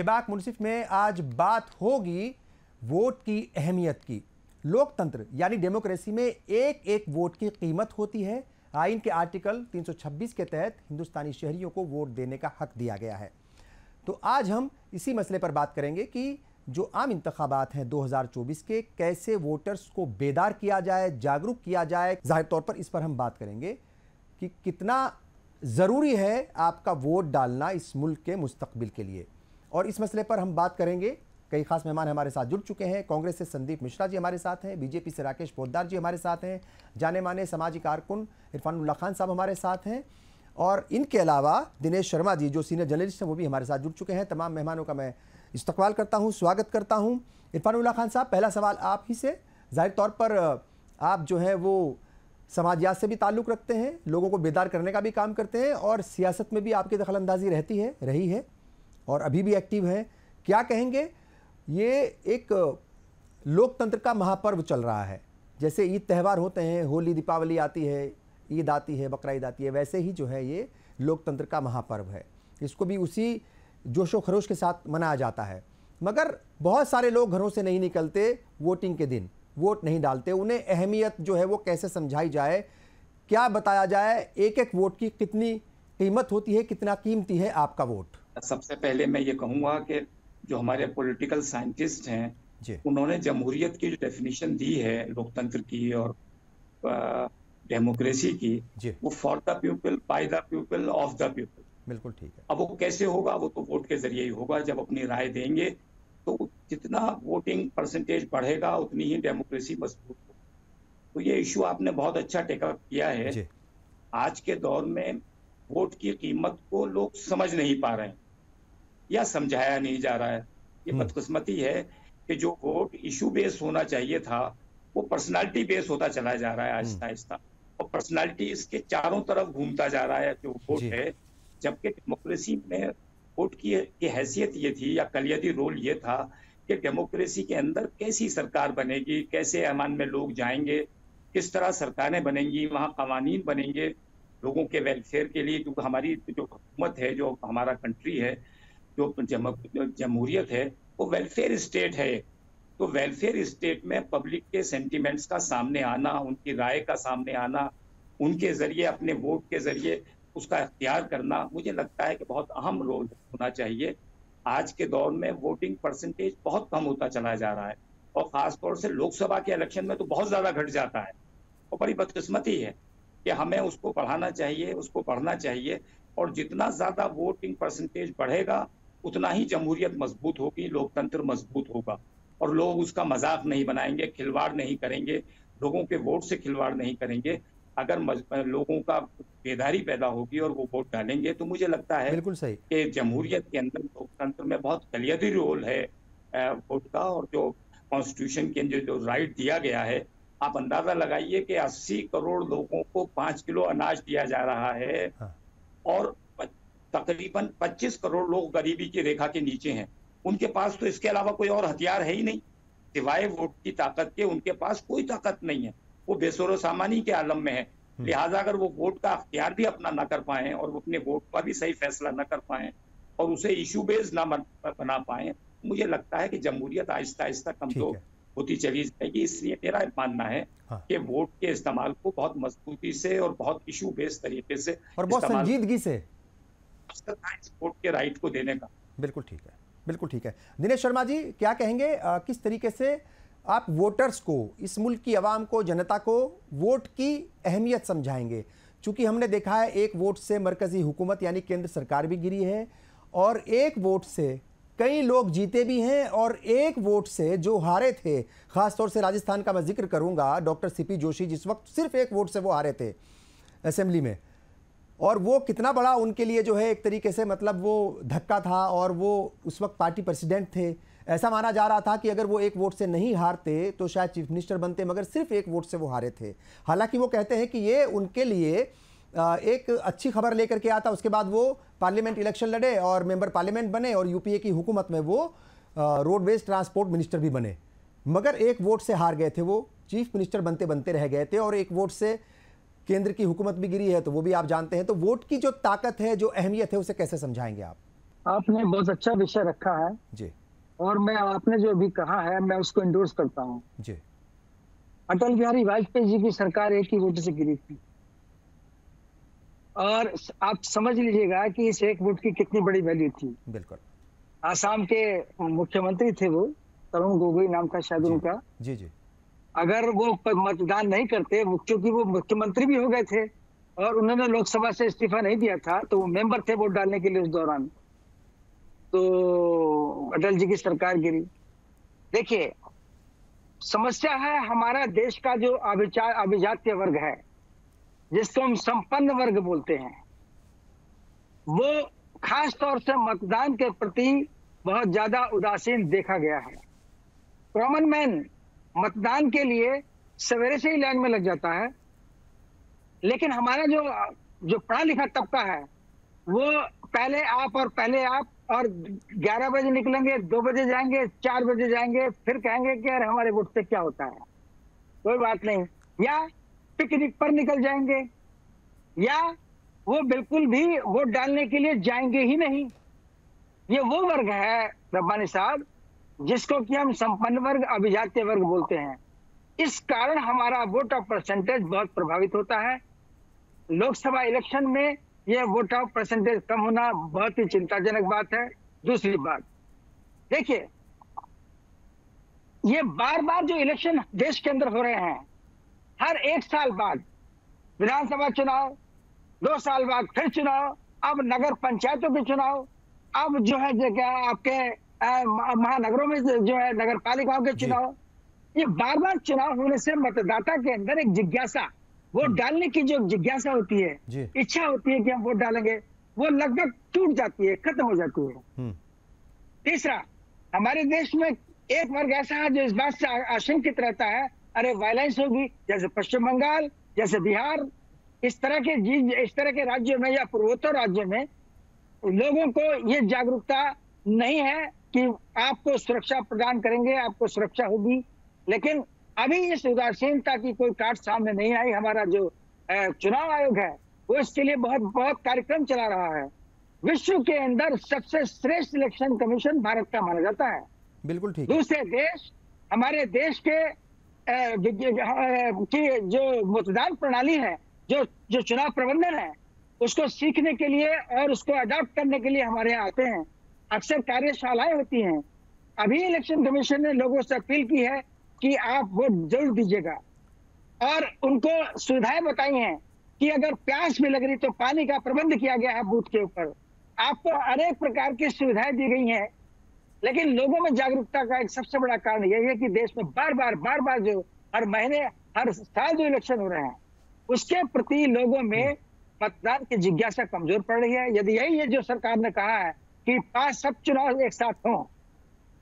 बेबाक मुनसिफ में आज बात होगी वोट की अहमियत की। लोकतंत्र यानी डेमोक्रेसी में एक एक वोट की कीमत होती है। आइन के आर्टिकल 326 के तहत हिंदुस्तानी शहरियों को वोट देने का हक दिया गया है। तो आज हम इसी मसले पर बात करेंगे कि जो आम इंतखाबात हैं 2024 के, कैसे वोटर्स को बेदार किया जाए, जागरूक किया जाए। जाहिर तौर पर इस पर हम बात करेंगे कि कितना ज़रूरी है आपका वोट डालना इस मुल्क के मुस्तकबिल के लिए। और इस मसले पर हम बात करेंगे। कई खास मेहमान हमारे साथ जुड़ चुके हैं। कांग्रेस से संदीप मिश्रा जी हमारे साथ हैं, बीजेपी से राकेश पोद्दार जी हमारे साथ हैं, जाने माने समाजी कारकुन इरफानुल्लाह खान साहब हमारे साथ हैं, और इनके अलावा दिनेश शर्मा जी जो सीनियर जर्नलिस्ट हैं वो भी हमारे साथ जुड़ चुके हैं। तमाम मेहमानों का मैं इस्तकबाल करता हूँ, स्वागत करता हूँ। इरफानुल्लाह खान साहब, पहला सवाल आप ही से। जाहिर तौर पर आप जो है वो समाजियात से भी ताल्लुक़ रखते हैं, लोगों को बेदार करने का भी काम करते हैं, और सियासत में भी आपकी दखलंदाजी रही है और अभी भी एक्टिव है। क्या कहेंगे, ये एक लोकतंत्र का महापर्व चल रहा है। जैसे ईद त्यौहार होते हैं, होली दीपावली आती है, ईद आती है, बकरा ईद आती है, वैसे ही जो है ये लोकतंत्र का महापर्व है। इसको भी उसी जोशो खरोश के साथ मनाया जाता है। मगर बहुत सारे लोग घरों से नहीं निकलते वोटिंग के दिन, वोट नहीं डालते। उन्हें अहमियत जो है वो कैसे समझाई जाए, क्या बताया जाए, एक एक वोट की कितनी कीमत होती है, कितना कीमती है आपका वोट? सबसे पहले मैं ये कहूँगा कि जो हमारे पॉलिटिकल साइंटिस्ट हैं उन्होंने जमहूरियत की जो डेफिनेशन दी है लोकतंत्र की और डेमोक्रेसी की, वो for the people, by the people, of the people. बिल्कुल ठीक है। अब वो कैसे होगा, वो तो वोट के जरिए ही होगा। जब अपनी राय देंगे तो जितना वोटिंग परसेंटेज बढ़ेगा उतनी ही डेमोक्रेसी मजबूत होगी। तो ये इशू आपने बहुत अच्छा टेकअप किया है। आज के दौर में वोट की कीमत को लोग समझ नहीं पा रहे हैं या समझाया नहीं जा रहा है। ये बदकिस्मती है कि जो वोट इशू बेस होना चाहिए था वो पर्सनालिटी बेस होता चला जा रहा है आहिस्ता आहिस्ता, और पर्सनालिटी इसके चारों तरफ घूमता जा रहा है जो वोट है। जबकि डेमोक्रेसी में वोट की हैसियत ये थी या कलियदी रोल ये था कि डेमोक्रेसी के अंदर कैसी सरकार बनेगी, कैसे अमान में लोग जाएंगे, किस तरह सरकारें बनेंगी, वहाँ कवानीन बनेंगे लोगों के वेलफेयर के लिए। जो हमारी जो हुकूमत है, जो हमारा कंट्री है, जो जमहूरियत है, वो वेलफेयर स्टेट है। तो वेलफेयर स्टेट में पब्लिक के सेंटिमेंट्स का सामने आना, उनकी राय का सामने आना, उनके जरिए अपने वोट के जरिए उसका इख्तियार करना, मुझे लगता है कि बहुत अहम रोल होना चाहिए। आज के दौर में वोटिंग परसेंटेज बहुत कम होता चला जा रहा है, और खासतौर से लोकसभा के इलेक्शन में तो बहुत ज्यादा घट जाता है। और बड़ी बदकिस्मती है कि हमें उसको बढ़ाना चाहिए, उसको बढ़ना चाहिए। और जितना ज्यादा वोटिंग परसेंटेज बढ़ेगा उतना ही जमहूरियत मजबूत होगी, लोकतंत्र मजबूत होगा, और लोग उसका मजाक नहीं बनाएंगे, खिलवाड़ नहीं करेंगे, लोगों के वोट से खिलवाड़ नहीं करेंगे। अगर लोगों का बेदारी पैदा होगी और वो वोट डालेंगे तो मुझे लगता है बिल्कुल सही कि जमहूरियत के अंदर लोकतंत्र में बहुत कलियदी रोल है वोट का। और जो कॉन्स्टिट्यूशन के जो राइट दिया गया है, आप अंदाजा लगाइए कि 80 करोड़ लोगों को 5 किलो अनाज दिया जा रहा है, और तकरीबन 25 करोड़ लोग गरीबी की रेखा के नीचे हैं। उनके पास तो इसके अलावा कोई और हथियार है ही नहीं, सिवाय वोट की ताकत के उनके पास कोई ताकत नहीं है। वो बेसोरो सामानी के आलम में है। लिहाजा अगर वो वोट का अख्तियार भी अपना ना कर पाए और वो अपने वोट का भी सही फैसला ना कर पाए और उसे इशू बेस्ड ना बना पाए, मुझे लगता है कि जमहूरियत आहिस्ता आहिस्ता कमजोर होती चली जाएगी। इसलिए मेरा मानना है कि वोट के इस्तेमाल को बहुत मजबूती से और बहुत इशू बेस्ड तरीके से और बहुत संजीदगी से वोट के राइट को देने का। बिल्कुल ठीक है, बिल्कुल ठीक है। दिनेश शर्मा जी क्या कहेंगे, किस तरीके से आप वोटर्स को, इस मुल्क की आवाम को, जनता को वोट की अहमियत समझाएंगे? चूंकि हमने देखा है एक वोट से मरकजी हुकूमत यानी केंद्र सरकार भी गिरी है, और एक वोट से कई लोग जीते भी हैं, और एक वोट से जो हारे थे, ख़ासतौर से राजस्थान का मैं जिक्र करूंगा, डॉक्टर सीपी जोशी जिस वक्त सिर्फ एक वोट से वो हारे थे असेंबली में, और वो कितना बड़ा उनके लिए जो है एक तरीके से मतलब वो धक्का था, और वो उस वक्त पार्टी प्रेसिडेंट थे। ऐसा माना जा रहा था कि अगर वो एक वोट से नहीं हारते तो शायद चीफ मिनिस्टर बनते, मगर सिर्फ एक वोट से वो हारे थे। हालांकि वो कहते हैं कि ये उनके लिए एक अच्छी खबर लेकर के आता। उसके बाद वो पार्लियामेंट इलेक्शन लड़े और मेंबर पार्लियामेंट बने, और यूपीए की हुकूमत में वो रोडवेज ट्रांसपोर्ट मिनिस्टर भी बने, मगर एक वोट से हार गए थे। वो चीफ मिनिस्टर बनते बनते रह गए थे, और एक वोट से केंद्र की हुकूमत भी गिरी है, तो वो भी आप जानते हैं। तो वोट की जो ताकत है, जो अहमियत है, उसे कैसे समझाएंगे आप? आपने बहुत अच्छा विषय रखा है जी और मैं आपने जो अभी कहा है मैं उसको इंडोर्स करता हूँ। जी अटल बिहारी वाजपेयी जी की सरकार एक ही वोट से गिरी थी और आप समझ लीजिएगा कि इस एक वोट की कितनी बड़ी वैल्यू थी। बिल्कुल। आसाम के मुख्यमंत्री थे वो, तरुण गोगोई नाम था शायद जी उनका। जी जी अगर वो मतदान नहीं करते, क्योंकि वो मुख्यमंत्री भी हो गए थे और उन्होंने लोकसभा से इस्तीफा नहीं दिया था, तो वो मेंबर थे वोट डालने के लिए उस दौरान, तो अटल जी की सरकार गिरी। देखिए, समस्या है हमारा देश का जो अभिजात्य वर्ग है, जिसको हम संपन्न वर्ग बोलते हैं, वो खास तौर से मतदान के प्रति बहुत ज्यादा उदासीन देखा गया है। कॉमन मैन मतदान के लिए सवेरे से ही लाइन में लग जाता है, लेकिन हमारा जो पढ़ा लिखा तबका है वो पहले आप और 11 बजे निकलेंगे, 2 बजे जाएंगे, 4 बजे जाएंगे, फिर कहेंगे कि यार हमारे वोट से क्या होता है, कोई बात नहीं, या पिकनिक पर निकल जाएंगे, या वो बिल्कुल भी वोट डालने के लिए जाएंगे ही नहीं। ये वो वर्ग है रब्बानी साहब जिसको कि हम संपन्न वर्ग, अभिजात्य वर्ग बोलते हैं। इस कारण हमारा वोट ऑफ परसेंटेज बहुत प्रभावित होता है। लोकसभा इलेक्शन में ये वोट ऑफ परसेंटेज कम होना बहुत ही चिंताजनक बात है। दूसरी बात, देखिए, ये बार बार जो इलेक्शन देश के अंदर हो रहे हैं, हर 1 साल बाद विधानसभा चुनाव, 2 साल बाद फिर चुनाव, अब नगर पंचायतों के चुनाव, अब जो है आपके महानगरों में जो है नगर पालिकाओं के चुनाव, ये बार बार चुनाव होने से मतदाता के अंदर एक जिज्ञासा, वोट डालने की जो जिज्ञासा होती है, इच्छा होती है कि हम वोट डालेंगे, वो लगभग टूट जाती है, खत्म हो जाती है। तीसरा, हमारे देश में एक वर्ग ऐसा है जो इस बात से आशंकित रहता है, अरे वायलेंस होगी, जैसे पश्चिम बंगाल, जैसे बिहार, इस तरह के राज्यों में या पूर्वोत्तर राज्यों में लोगों को ये जागरूकता नहीं है कि आपको सुरक्षा प्रदान करेंगे, आपको सुरक्षा होगी। लेकिन अभी इस उदासीनता की कोई काट सामने नहीं आई। हमारा जो चुनाव आयोग है वो इसके लिए बहुत कार्यक्रम चला रहा है। विश्व के अंदर सबसे श्रेष्ठ इलेक्शन कमीशन भारत का माना जाता है। बिल्कुल ठीक। दूसरे देश हमारे देश के की जो मतदान प्रणाली है, जो चुनाव प्रबंधन है, उसको सीखने के लिए और उसको अडॉप्ट करने के लिए हमारे यहाँ आते हैं। अक्सर कार्यशालाएं होती हैं। अभी इलेक्शन कमीशन ने लोगों से अपील की है कि आप वोट जरूर दीजिएगा और उनको सुविधाएं बताई हैं कि अगर प्यास भी लग रही तो पानी का प्रबंध किया गया है बूथ के ऊपर। आपको अनेक प्रकार की सुविधाएं दी गई हैं, लेकिन लोगों में जागरूकता का एक सबसे बड़ा कारण यही है कि देश में बार बार जो हर महीने, हर साल जो इलेक्शन हो रहे हैं, उसके प्रति लोगों में मतदान की जिज्ञासा कमजोर पड़ रही है। यदि यही है जो सरकार ने कहा है कि 5 सब चुनाव एक साथ हों,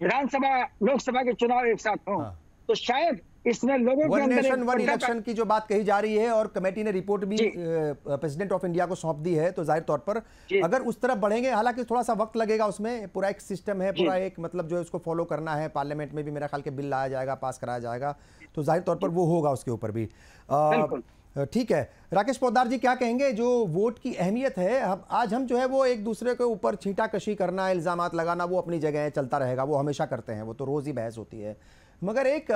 विधानसभा लोकसभा के चुनाव एक साथ हों, तो शायद इसमें लोगों के अंदर नेशन वन इलेक्शन की जो बात कही जा रही है और कमेटी ने रिपोर्ट भी प्रेसिडेंट ऑफ इंडिया को सौंप दी है, तो जाहिर तौर पर अगर उस तरफ बढ़ेंगे, हालांकि थोड़ा सा वक्त लगेगा, उसमें पूरा एक सिस्टम है, पूरा एक मतलब जो है उसको फॉलो करना है। पार्लियामेंट में भी मेरा ख्याल के बिल लाया जाएगा, पास कराया जाएगा, तो जाहिर तौर पर वो होगा उसके ऊपर भी। ठीक है, राकेश पोद्दार जी क्या कहेंगे जो वोट की अहमियत है? आज हम जो है वो एक दूसरे के ऊपर छींटाकशी करना, इल्जामात लगाना, वो अपनी जगह है, चलता रहेगा, वो हमेशा करते हैं, वो तो रोज ही बहस होती है। मगर एक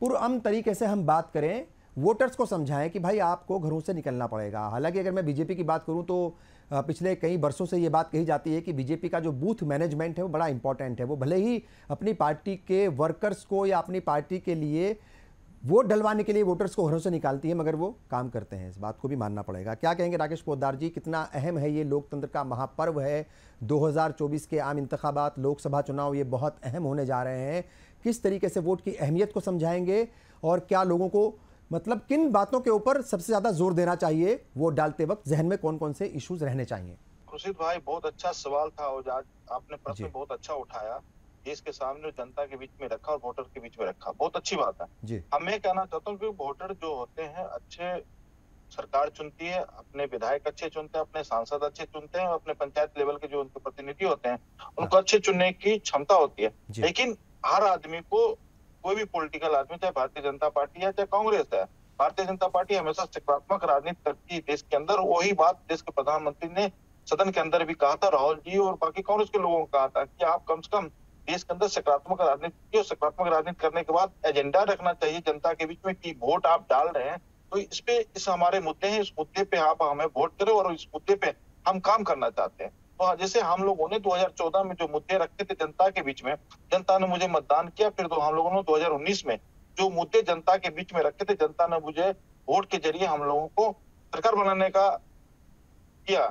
पुरअमन तरीके से हम बात करें, वोटर्स को समझाएं कि भाई आपको घरों से निकलना पड़ेगा। हालांकि अगर मैं बीजेपी की बात करूं तो पिछले कई वर्षों से ये बात कही जाती है कि बीजेपी का जो बूथ मैनेजमेंट है वो बड़ा इंपॉर्टेंट है। वो भले ही अपनी पार्टी के वर्कर्स को या अपनी पार्टी के लिए वोट डलवाने के लिए वोटर्स को घरों से निकालती है, मगर वो काम करते हैं, इस बात को भी मानना पड़ेगा। क्या कहेंगे राकेश पोद्दार जी, कितना अहम है ये? लोकतंत्र का महापर्व है, 2024 के आम इंतखाबात, लोकसभा चुनाव, ये बहुत अहम होने जा रहे हैं। किस तरीके से वोट की अहमियत को समझाएंगे और क्या लोगों को मतलब किन बातों के ऊपर सबसे ज्यादा जोर देना चाहिए वोट डालते वक्त? जहन में कौन कौन से इश्यूज रहने चाहिए? खुर्शीद भाई, बहुत अच्छा सवाल था और आज आपने प्रश्न बहुत अच्छा उठाया, देश के सामने जनता के बीच में रखा और वोटर के बीच में रखा, बहुत अच्छी बात है। हम मैं कहना चाहता हूँ कि वोटर जो होते हैं अच्छे सरकार चुनती है, अपने विधायक अच्छे चुनते हैं, अपने सांसद अच्छे चुनते हैं और अपने पंचायत लेवल के जो उनके प्रतिनिधि होते हैं उनको अच्छे चुनने की क्षमता होती है। लेकिन हर आदमी को, कोई भी पॉलिटिकल आदमी, चाहे भारतीय जनता पार्टी है चाहे कांग्रेस है, भारतीय जनता पार्टी हमेशा सकारात्मक राजनीति करती है देश के अंदर। वही बात देश के प्रधानमंत्री ने सदन के अंदर भी कहा था, राहुल जी और बाकी कांग्रेस के लोगों को कहा था कि आप कम से कम देश के अंदर सकारात्मक राजनीति और सकारात्मक राजनीति करने के बाद एजेंडा रखना चाहिए जनता के बीच में कि वोट आप डाल रहे हैं तो इस हमारे मुद्दे हैं, इस मुद्दे पे आप हमें वोट करें और इस मुद्दे पे हम काम करना चाहते हैं। तो जैसे हम लोगों ने 2014 में जो मुद्दे रखे थे जनता के बीच में, जनता ने मुझे मतदान किया, फिर तो हम लोगों ने 2019 में जो मुद्दे जनता के बीच में रखे थे, जनता ने मुझे वोट के जरिए हम लोगों को सरकार बनाने का किया।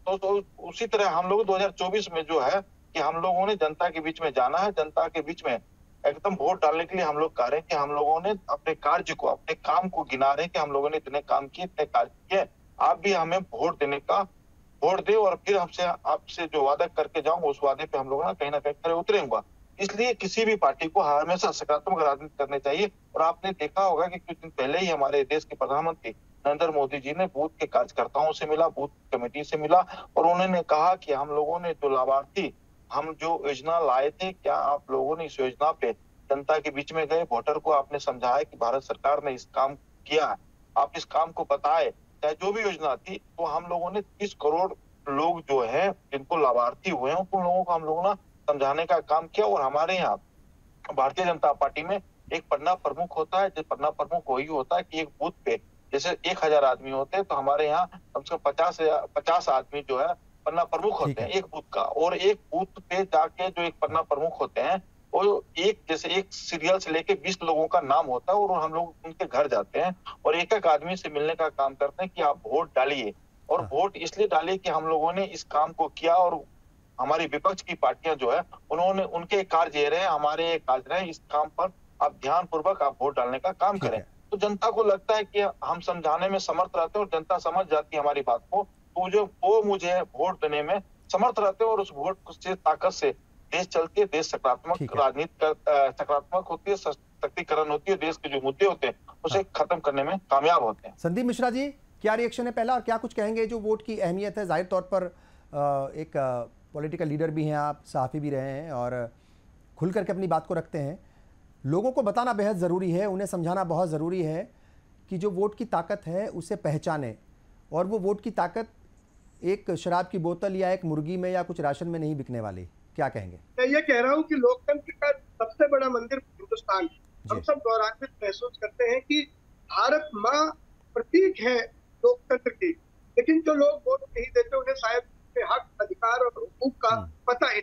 तो उसी तरह हम लोग 2024 में जो है कि हम लोगों ने जनता के बीच में जाना है, जनता के बीच में एकदम वोट डालने के लिए हम लोग कह रहे हैं कि हम लोगों ने अपने कार्य को, अपने काम को गिना रहे हैं कि हम लोगों ने इतने काम किए, इतने कार्य किए, आप भी हमें वोट दे और फिर आपसे जो वादा करके जाऊंगा उस वादे पे हम लोग कहीं ना कहीं खरे उतरेंगे। इसलिए किसी भी पार्टी को हमेशा सकारात्मक राजनीति करनी चाहिए। और आपने देखा होगा कि कुछ दिन पहले ही हमारे देश के प्रधानमंत्री नरेंद्र मोदी जी ने बूथ के कार्यकर्ताओं से मिला, बूथ कमेटी से मिला और उन्होंने कहा कि हम लोगों ने जो लाभार्थी हम जो योजना लाए थे, क्या आप लोगों ने इस योजना पे जनता के बीच में गए, वोटर को आपने समझाया कि भारत सरकार ने इस काम किया है, आप इस काम को बताए, चाहे जो भी योजना थी। तो हम लोगों ने 30 करोड़ लोग जो है जिनको लाभार्थी हुए हैं उन लोगों को हम लोगों ने समझाने का काम किया। और हमारे यहाँ भारतीय जनता पार्टी में एक पन्ना प्रमुख होता है, जो पन्ना प्रमुख वही होता है कि एक बूथ पे जैसे 1000 आदमी होते हैं तो हमारे यहाँ कम से कम 50 आदमी जो है पन्ना प्रमुख होते हैं एक बूथ का। और एक बूथ पे जाके जो एक पन्ना प्रमुख होते हैं वो जैसे एक सीरियल से लेके 20 लोगों का नाम होता है और हम लोग उनके घर जाते हैं और एक एक आदमी से मिलने का काम करते हैं कि आप वोट डालिए। और वोट इसलिए डालिए कि हम लोगों ने इस काम को किया और हमारी विपक्ष की पार्टियां जो है उन्होंने उनके कार्य रहे, हमारे कार्य रहे, इस काम पर आप ध्यान पूर्वक आप वोट डालने का काम करें। तो जनता को लगता है कि हम समझाने में समर्थ रहते हैं और जनता समझ जाती है हमारी बात को, तो वो मुझे वोट देने में समर्थ रहते हैं और उस वोट से ताकत से देश चलती है, देश सकारात्मक राजनीति सकारात्मक होती है, सशक्तिकरण होती है, देश के जो मुद्दे होते हैं उसे खत्म करने में कामयाब होते हैं। संदीप मिश्रा जी, क्या रिएक्शन है पहला और क्या कुछ कहेंगे जो वोट की अहमियत है? जाहिर तौर पर एक पॉलिटिकल लीडर भी हैं आप, सहाफ़ी भी रहे हैं और खुल करके अपनी बात को रखते हैं। लोगों को बताना बेहद ज़रूरी है, उन्हें समझाना बहुत ज़रूरी है कि जो वोट की ताकत है उसे पहचानें और वो वोट की ताकत एक शराब की बोतल या एक मुर्गी में या कुछ राशन में नहीं बिकने वाली। क्या कहेंगे? मैं ये कह रहा हूँ कि लोकतंत्र का सबसे बड़ा मंदिर हिंदुस्तान है। हम सब गौरवान्वित महसूस करते हैं कि भारत माँ प्रतीक है लोकतंत्र की, लेकिन जो लोग वोट नहीं देते उन्हें शायद हक, अधिकार और हुकूक का पता है,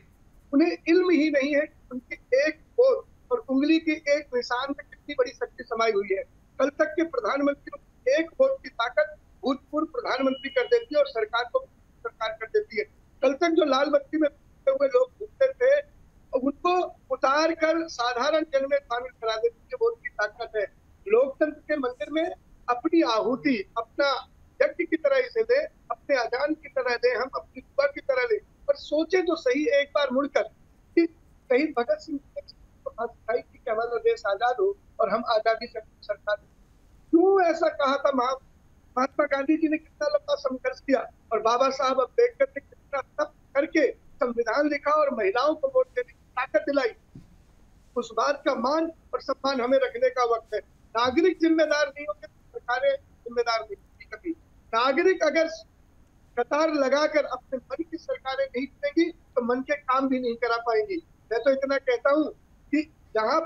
उन्हें इल्म ही नहीं है उनकी एक वोट और उंगली की एक निशान में कितनी बड़ी शक्ति समाई हुई है। कल तक के प्रधानमंत्री एक वोट की ताकत भूतपूर्व प्रधानमंत्री कर देती है और सरकार को सरकार कर देती है। कल तक जो लाल बत्ती में हुए लोग घूमते थे उनको उतार कर साधारण जन में शामिल करा देती है, वोट की ताकत है। लोकतंत्र के मंदिर में अपनी आहुति अपना यज्ञ की तरह इसे दे, अपने अजान की तरह दे, हम अपनी दुआ की तरह ले, पर सोचे तो सही एक बार मुड़कर कि कहीं भगत सिंह की हमारा देश आजाद हो और हम आजादी से सरकार। क्यों ऐसा कहा था? महात्मा गांधी जी ने कितना लंबा संघर्ष किया और बाबा साहब अम्बेडकर ने कितना तप करके संविधान लिखा और महिलाओं को वोट देने की ताकत दिलाई। उस बात का मान और सम्मान हमें रखने का वक्त है। नागरिक जिम्मेदार नहीं होंगे तो सरकारें जिम्मेदार नहीं होंगी कभी। नागरिक अगर कतार लगाकर अपने मन की सरकारें नहीं चुनेंगी तो मन के काम भी नहीं करा पाएंगी। मैं तो इतना कहता हूँ कि जहाँ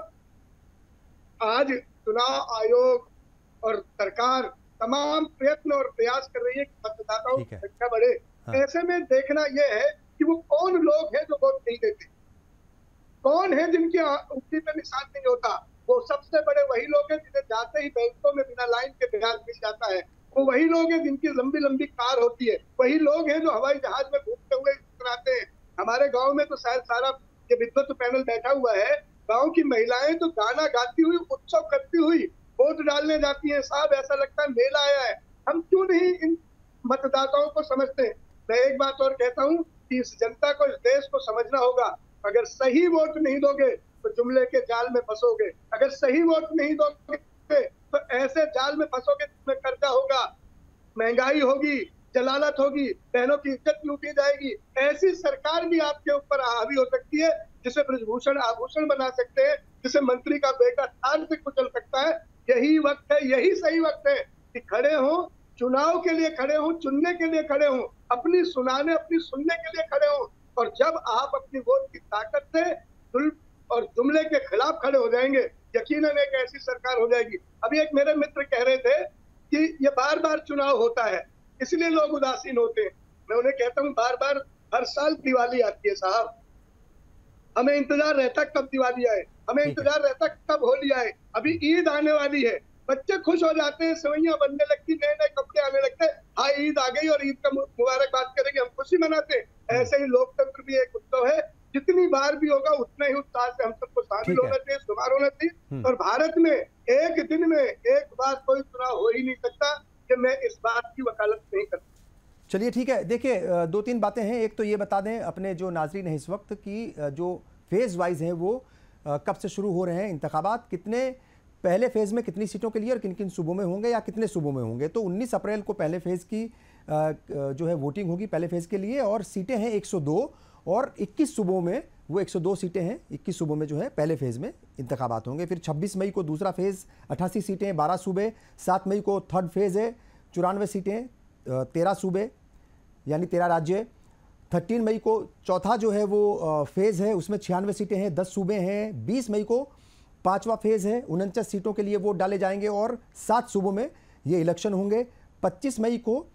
आज चुनाव आयोग और सरकार तमाम प्रयत्न और प्रयास कर रही है कि मतदाताओं की संख्या बढ़े, ऐसे में देखना यह है कि वो कौन लोग हैं जो वोट नहीं देते, कौन है जिनकी उंगली पे निशान नहीं होता। वो सबसे बड़े वही लोग हैं जिन्हें जाते ही बैंकों में बिना लाइन के ब्याज मिल जाता है, वो वही लोग हैं जिनकी लंबी लंबी कार होती है, वही लोग हैं जो हवाई जहाज में घूमते हुए आते हैं। हमारे गांव में तो शायद सारा ये विद्वत पैनल बैठा हुआ है, गांव की महिलाएं तो गाना गाती हुई उत्सव करती हुई वोट डालने जाती हैं। साहब ऐसा लगता है मेला आया है। हम क्यों नहीं इन मतदाताओं को समझते? मैं एक बात और कहता हूँ कि इस जनता को, इस देश को समझना होगा, अगर सही वोट नहीं दोगे तो जुमले के जाल में फंसोगे, अगर सही वोट नहीं दोगे तो ऐसे जाल में फंसोगे जिसमें कर्जा होगा, महंगाई होगी, जलालत होगी, बहनों की इज्जत लूटी जाएगी। ऐसी सरकार भी आपके ऊपर हावी हो सकती है जिसे ब्रजभूषण आभूषण बना सकते हैं, जिसे मंत्री का बेटा थान से कुचल सकता है। यही वक्त है, यही सही वक्त है कि खड़े हो, चुनाव के लिए खड़े हों, चुनने के लिए खड़े हों, अपनी सुनाने, अपनी सुनने के लिए खड़े हों। और जब आप अपनी वोट की ताकत से जुल्म और जुमले के खिलाफ खड़े हो जाएंगे, यकीनन एक ऐसी सरकार हो जाएगी। अभी एक मेरे मित्र कह रहे थे कि ये बार बार चुनाव होता है इसलिए लोग उदासीन होते हैं। मैं उन्हें कहता हूँ बार बार हर साल दिवाली आती है साहब, हमें इंतजार रहता कब दिवाली आए, हमें इंतजार रहता कब होली आए। अभी ईद आने वाली है, बच्चे खुश हो जाते हैं, सेवैयां बनने लगती, नए नए कपड़े आने लगते हैं, हाँ ईद आ गई और ईद का मुबारकबाद करेंगे, हम खुशी मनाते हैं। ऐसे ही लोकतंत्र भी एक उत्सव है, जितनी बार भी होगा उतना ही उत्साह से हम सबको शामिल होना चाहिए, शुमार होना चाहिए। और भारत में एक दिन में एक बार कोई चुनाव हो ही नहीं सकता, कि मैं इस बात की वकालत नहीं करता। चलिए ठीक है, देखिए दो तीन बातें हैं। एक तो ये बता दें अपने जो नाजरीन हैं इस वक्त की जो फेज वाइज हैं वो कब से शुरू हो रहे हैं इंतखाबात, कितने पहले फेज़ में कितनी सीटों के लिए और किन किन सूबों में होंगे या कितने सूबों में होंगे। तो 19 अप्रैल को पहले फेज़ की जो है वोटिंग होगी पहले फेज़ के लिए, और सीटें हैं 102 और 21 सूबों में वो 102 सीटें हैं, 21 सूबों में जो है पहले फेज़ में इंतखाबात होंगे। फिर 26 मई को दूसरा फेज़ 88 सीटें 12 सूबे, 7 मई को थर्ड फेज़ है 94 सीटें 13 सूबे यानी 13 राज्य, 13 मई को चौथा जो है वो फेज़ है उसमें 96 सीटें हैं 10 सूबे हैं, 20 मई को पांचवा फेज़ है 49 सीटों के लिए वोट डाले जाएंगे और 7 सूबों में ये इलेक्शन होंगे। 25 मई को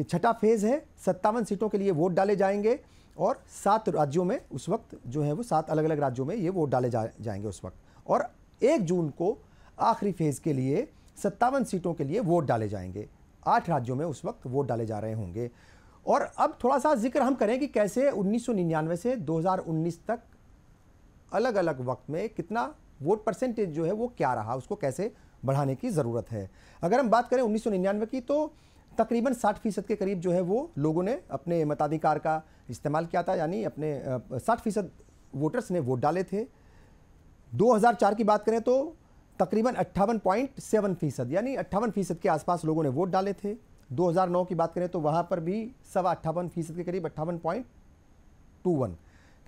छठा फेज़ है 57 सीटों के लिए वोट डाले जाएंगे और 7 राज्यों में उस वक्त जो है वो 7 अलग अलग राज्यों में ये वोट डाले जाएंगे उस वक्त। और 1 जून को आखिरी फेज़ के लिए 57 सीटों के लिए वोट डाले जाएंगे, 8 राज्यों में उस वक्त वोट डाले जा रहे होंगे। और अब थोड़ा सा जिक्र हम करें कि कैसे 1999 से 2019 तक अलग अलग वक्त में कितना वोट परसेंटेज जो है वो क्या रहा, उसको कैसे बढ़ाने की ज़रूरत है। अगर हम बात करें 1999 की तो तकरीबन 60% के करीब जो है वो लोगों ने अपने मताधिकार का इस्तेमाल किया था, यानी अपने 60% वोटर्स ने वोट डाले थे। 2004 की बात करें तो तकरीबन 58.7% यानी 58% के आसपास लोगों ने वोट डाले थे। 2009 की बात करें तो वहाँ पर भी 58% के करीब 58.21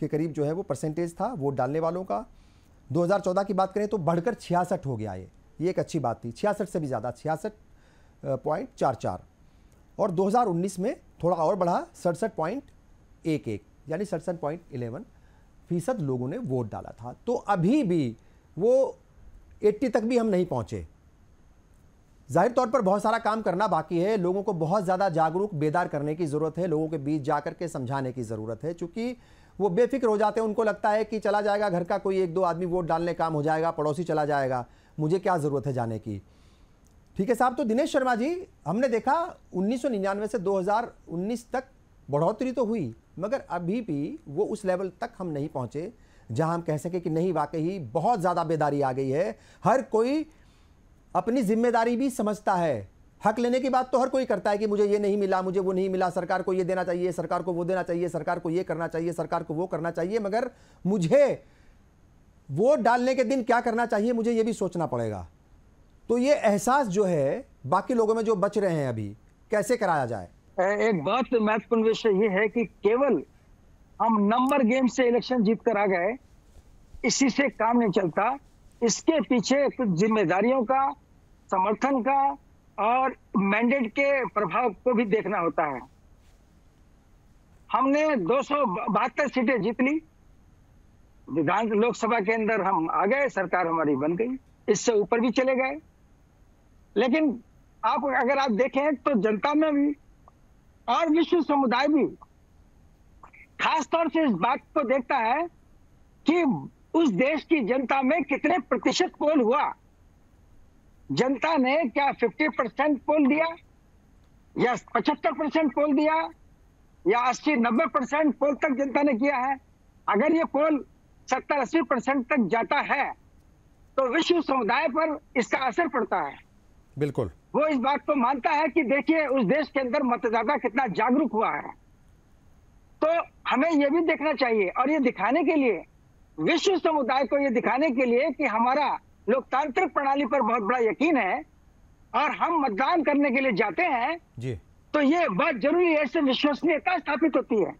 के करीब जो है वो परसेंटेज था वोट डालने वालों का। 2014 की बात करें तो बढ़कर 66 हो गया, ये एक अच्छी बात थी, 66 से भी ज़्यादा 66.44। और 2019 में थोड़ा और बढ़ा 67.11 यानी 67.11% लोगों ने वोट डाला था। तो अभी भी वो 80 तक भी हम नहीं पहुँचे। जाहिर तौर पर बहुत सारा काम करना बाकी है, लोगों को बहुत ज़्यादा जागरूक बेदार करने की ज़रूरत है, लोगों के बीच जाकर के समझाने की ज़रूरत है, क्योंकि वो बेफिक्र हो जाते हैं, उनको लगता है कि चला जाएगा घर का कोई 1-2 आदमी वोट डालने काम हो जाएगा, पड़ोसी चला जाएगा, मुझे क्या ज़रूरत है जाने की। ठीक है साहब, तो दिनेश शर्मा जी, हमने देखा 1999 से 2019 तक बढ़ोतरी तो हुई, मगर अभी भी वो उस लेवल तक हम नहीं पहुँचे जहाँ हम कह सकें कि नहीं वाकई बहुत ज़्यादा बेदारी आ गई है। हर कोई अपनी जिम्मेदारी भी समझता है, हक लेने की बात तो हर कोई करता है कि मुझे ये नहीं मिला, मुझे वो नहीं मिला, सरकार को ये देना चाहिए, सरकार को वो देना चाहिए, सरकार को ये करना चाहिए, सरकार को वो करना चाहिए, मगर मुझे वोट डालने के दिन क्या करना चाहिए मुझे ये भी सोचना पड़ेगा। तो ये एहसास जो है बाकी लोगों में जो बच रहे हैं अभी, कैसे कराया जाए? एक बहुत महत्वपूर्ण विषय ये है कि केवल हम नंबर गेम से इलेक्शन जीत कर आ गए, इसी से काम नहीं चलता। इसके पीछे कुछ जिम्मेदारियों का, समर्थन का और मैंडेट के प्रभाव को भी देखना होता है। हमने 272 सीटें जीत ली, विधान लोकसभा के अंदर हम आ गए, सरकार हमारी बन गई, इससे ऊपर भी चले गए। लेकिन अगर आप देखें तो जनता में भी और विश्व समुदाय भी खासतौर से इस बात को देखता है कि उस देश की जनता में कितने प्रतिशत पोल हुआ। जनता ने क्या 50% पोल दिया या 75% पोल दिया या 80-90% पोल तक जनता ने किया है? अगर ये पोल 70-80% तक जाता है तो विश्व समुदाय पर इसका असर पड़ता है। बिल्कुल, वो इस बात को मानता है कि देखिए उस देश के अंदर मतदाता कितना जागरूक हुआ है। तो हमें ये भी देखना चाहिए और ये दिखाने के लिए, विश्व समुदाय को ये दिखाने के लिए कि हमारा लोकतांत्रिक प्रणाली पर बहुत बड़ा यकीन है और हम मतदान करने के लिए जाते हैं जी, तो ये बहुत जरूरी है, इससे विश्वसनीयता स्थापित होती है।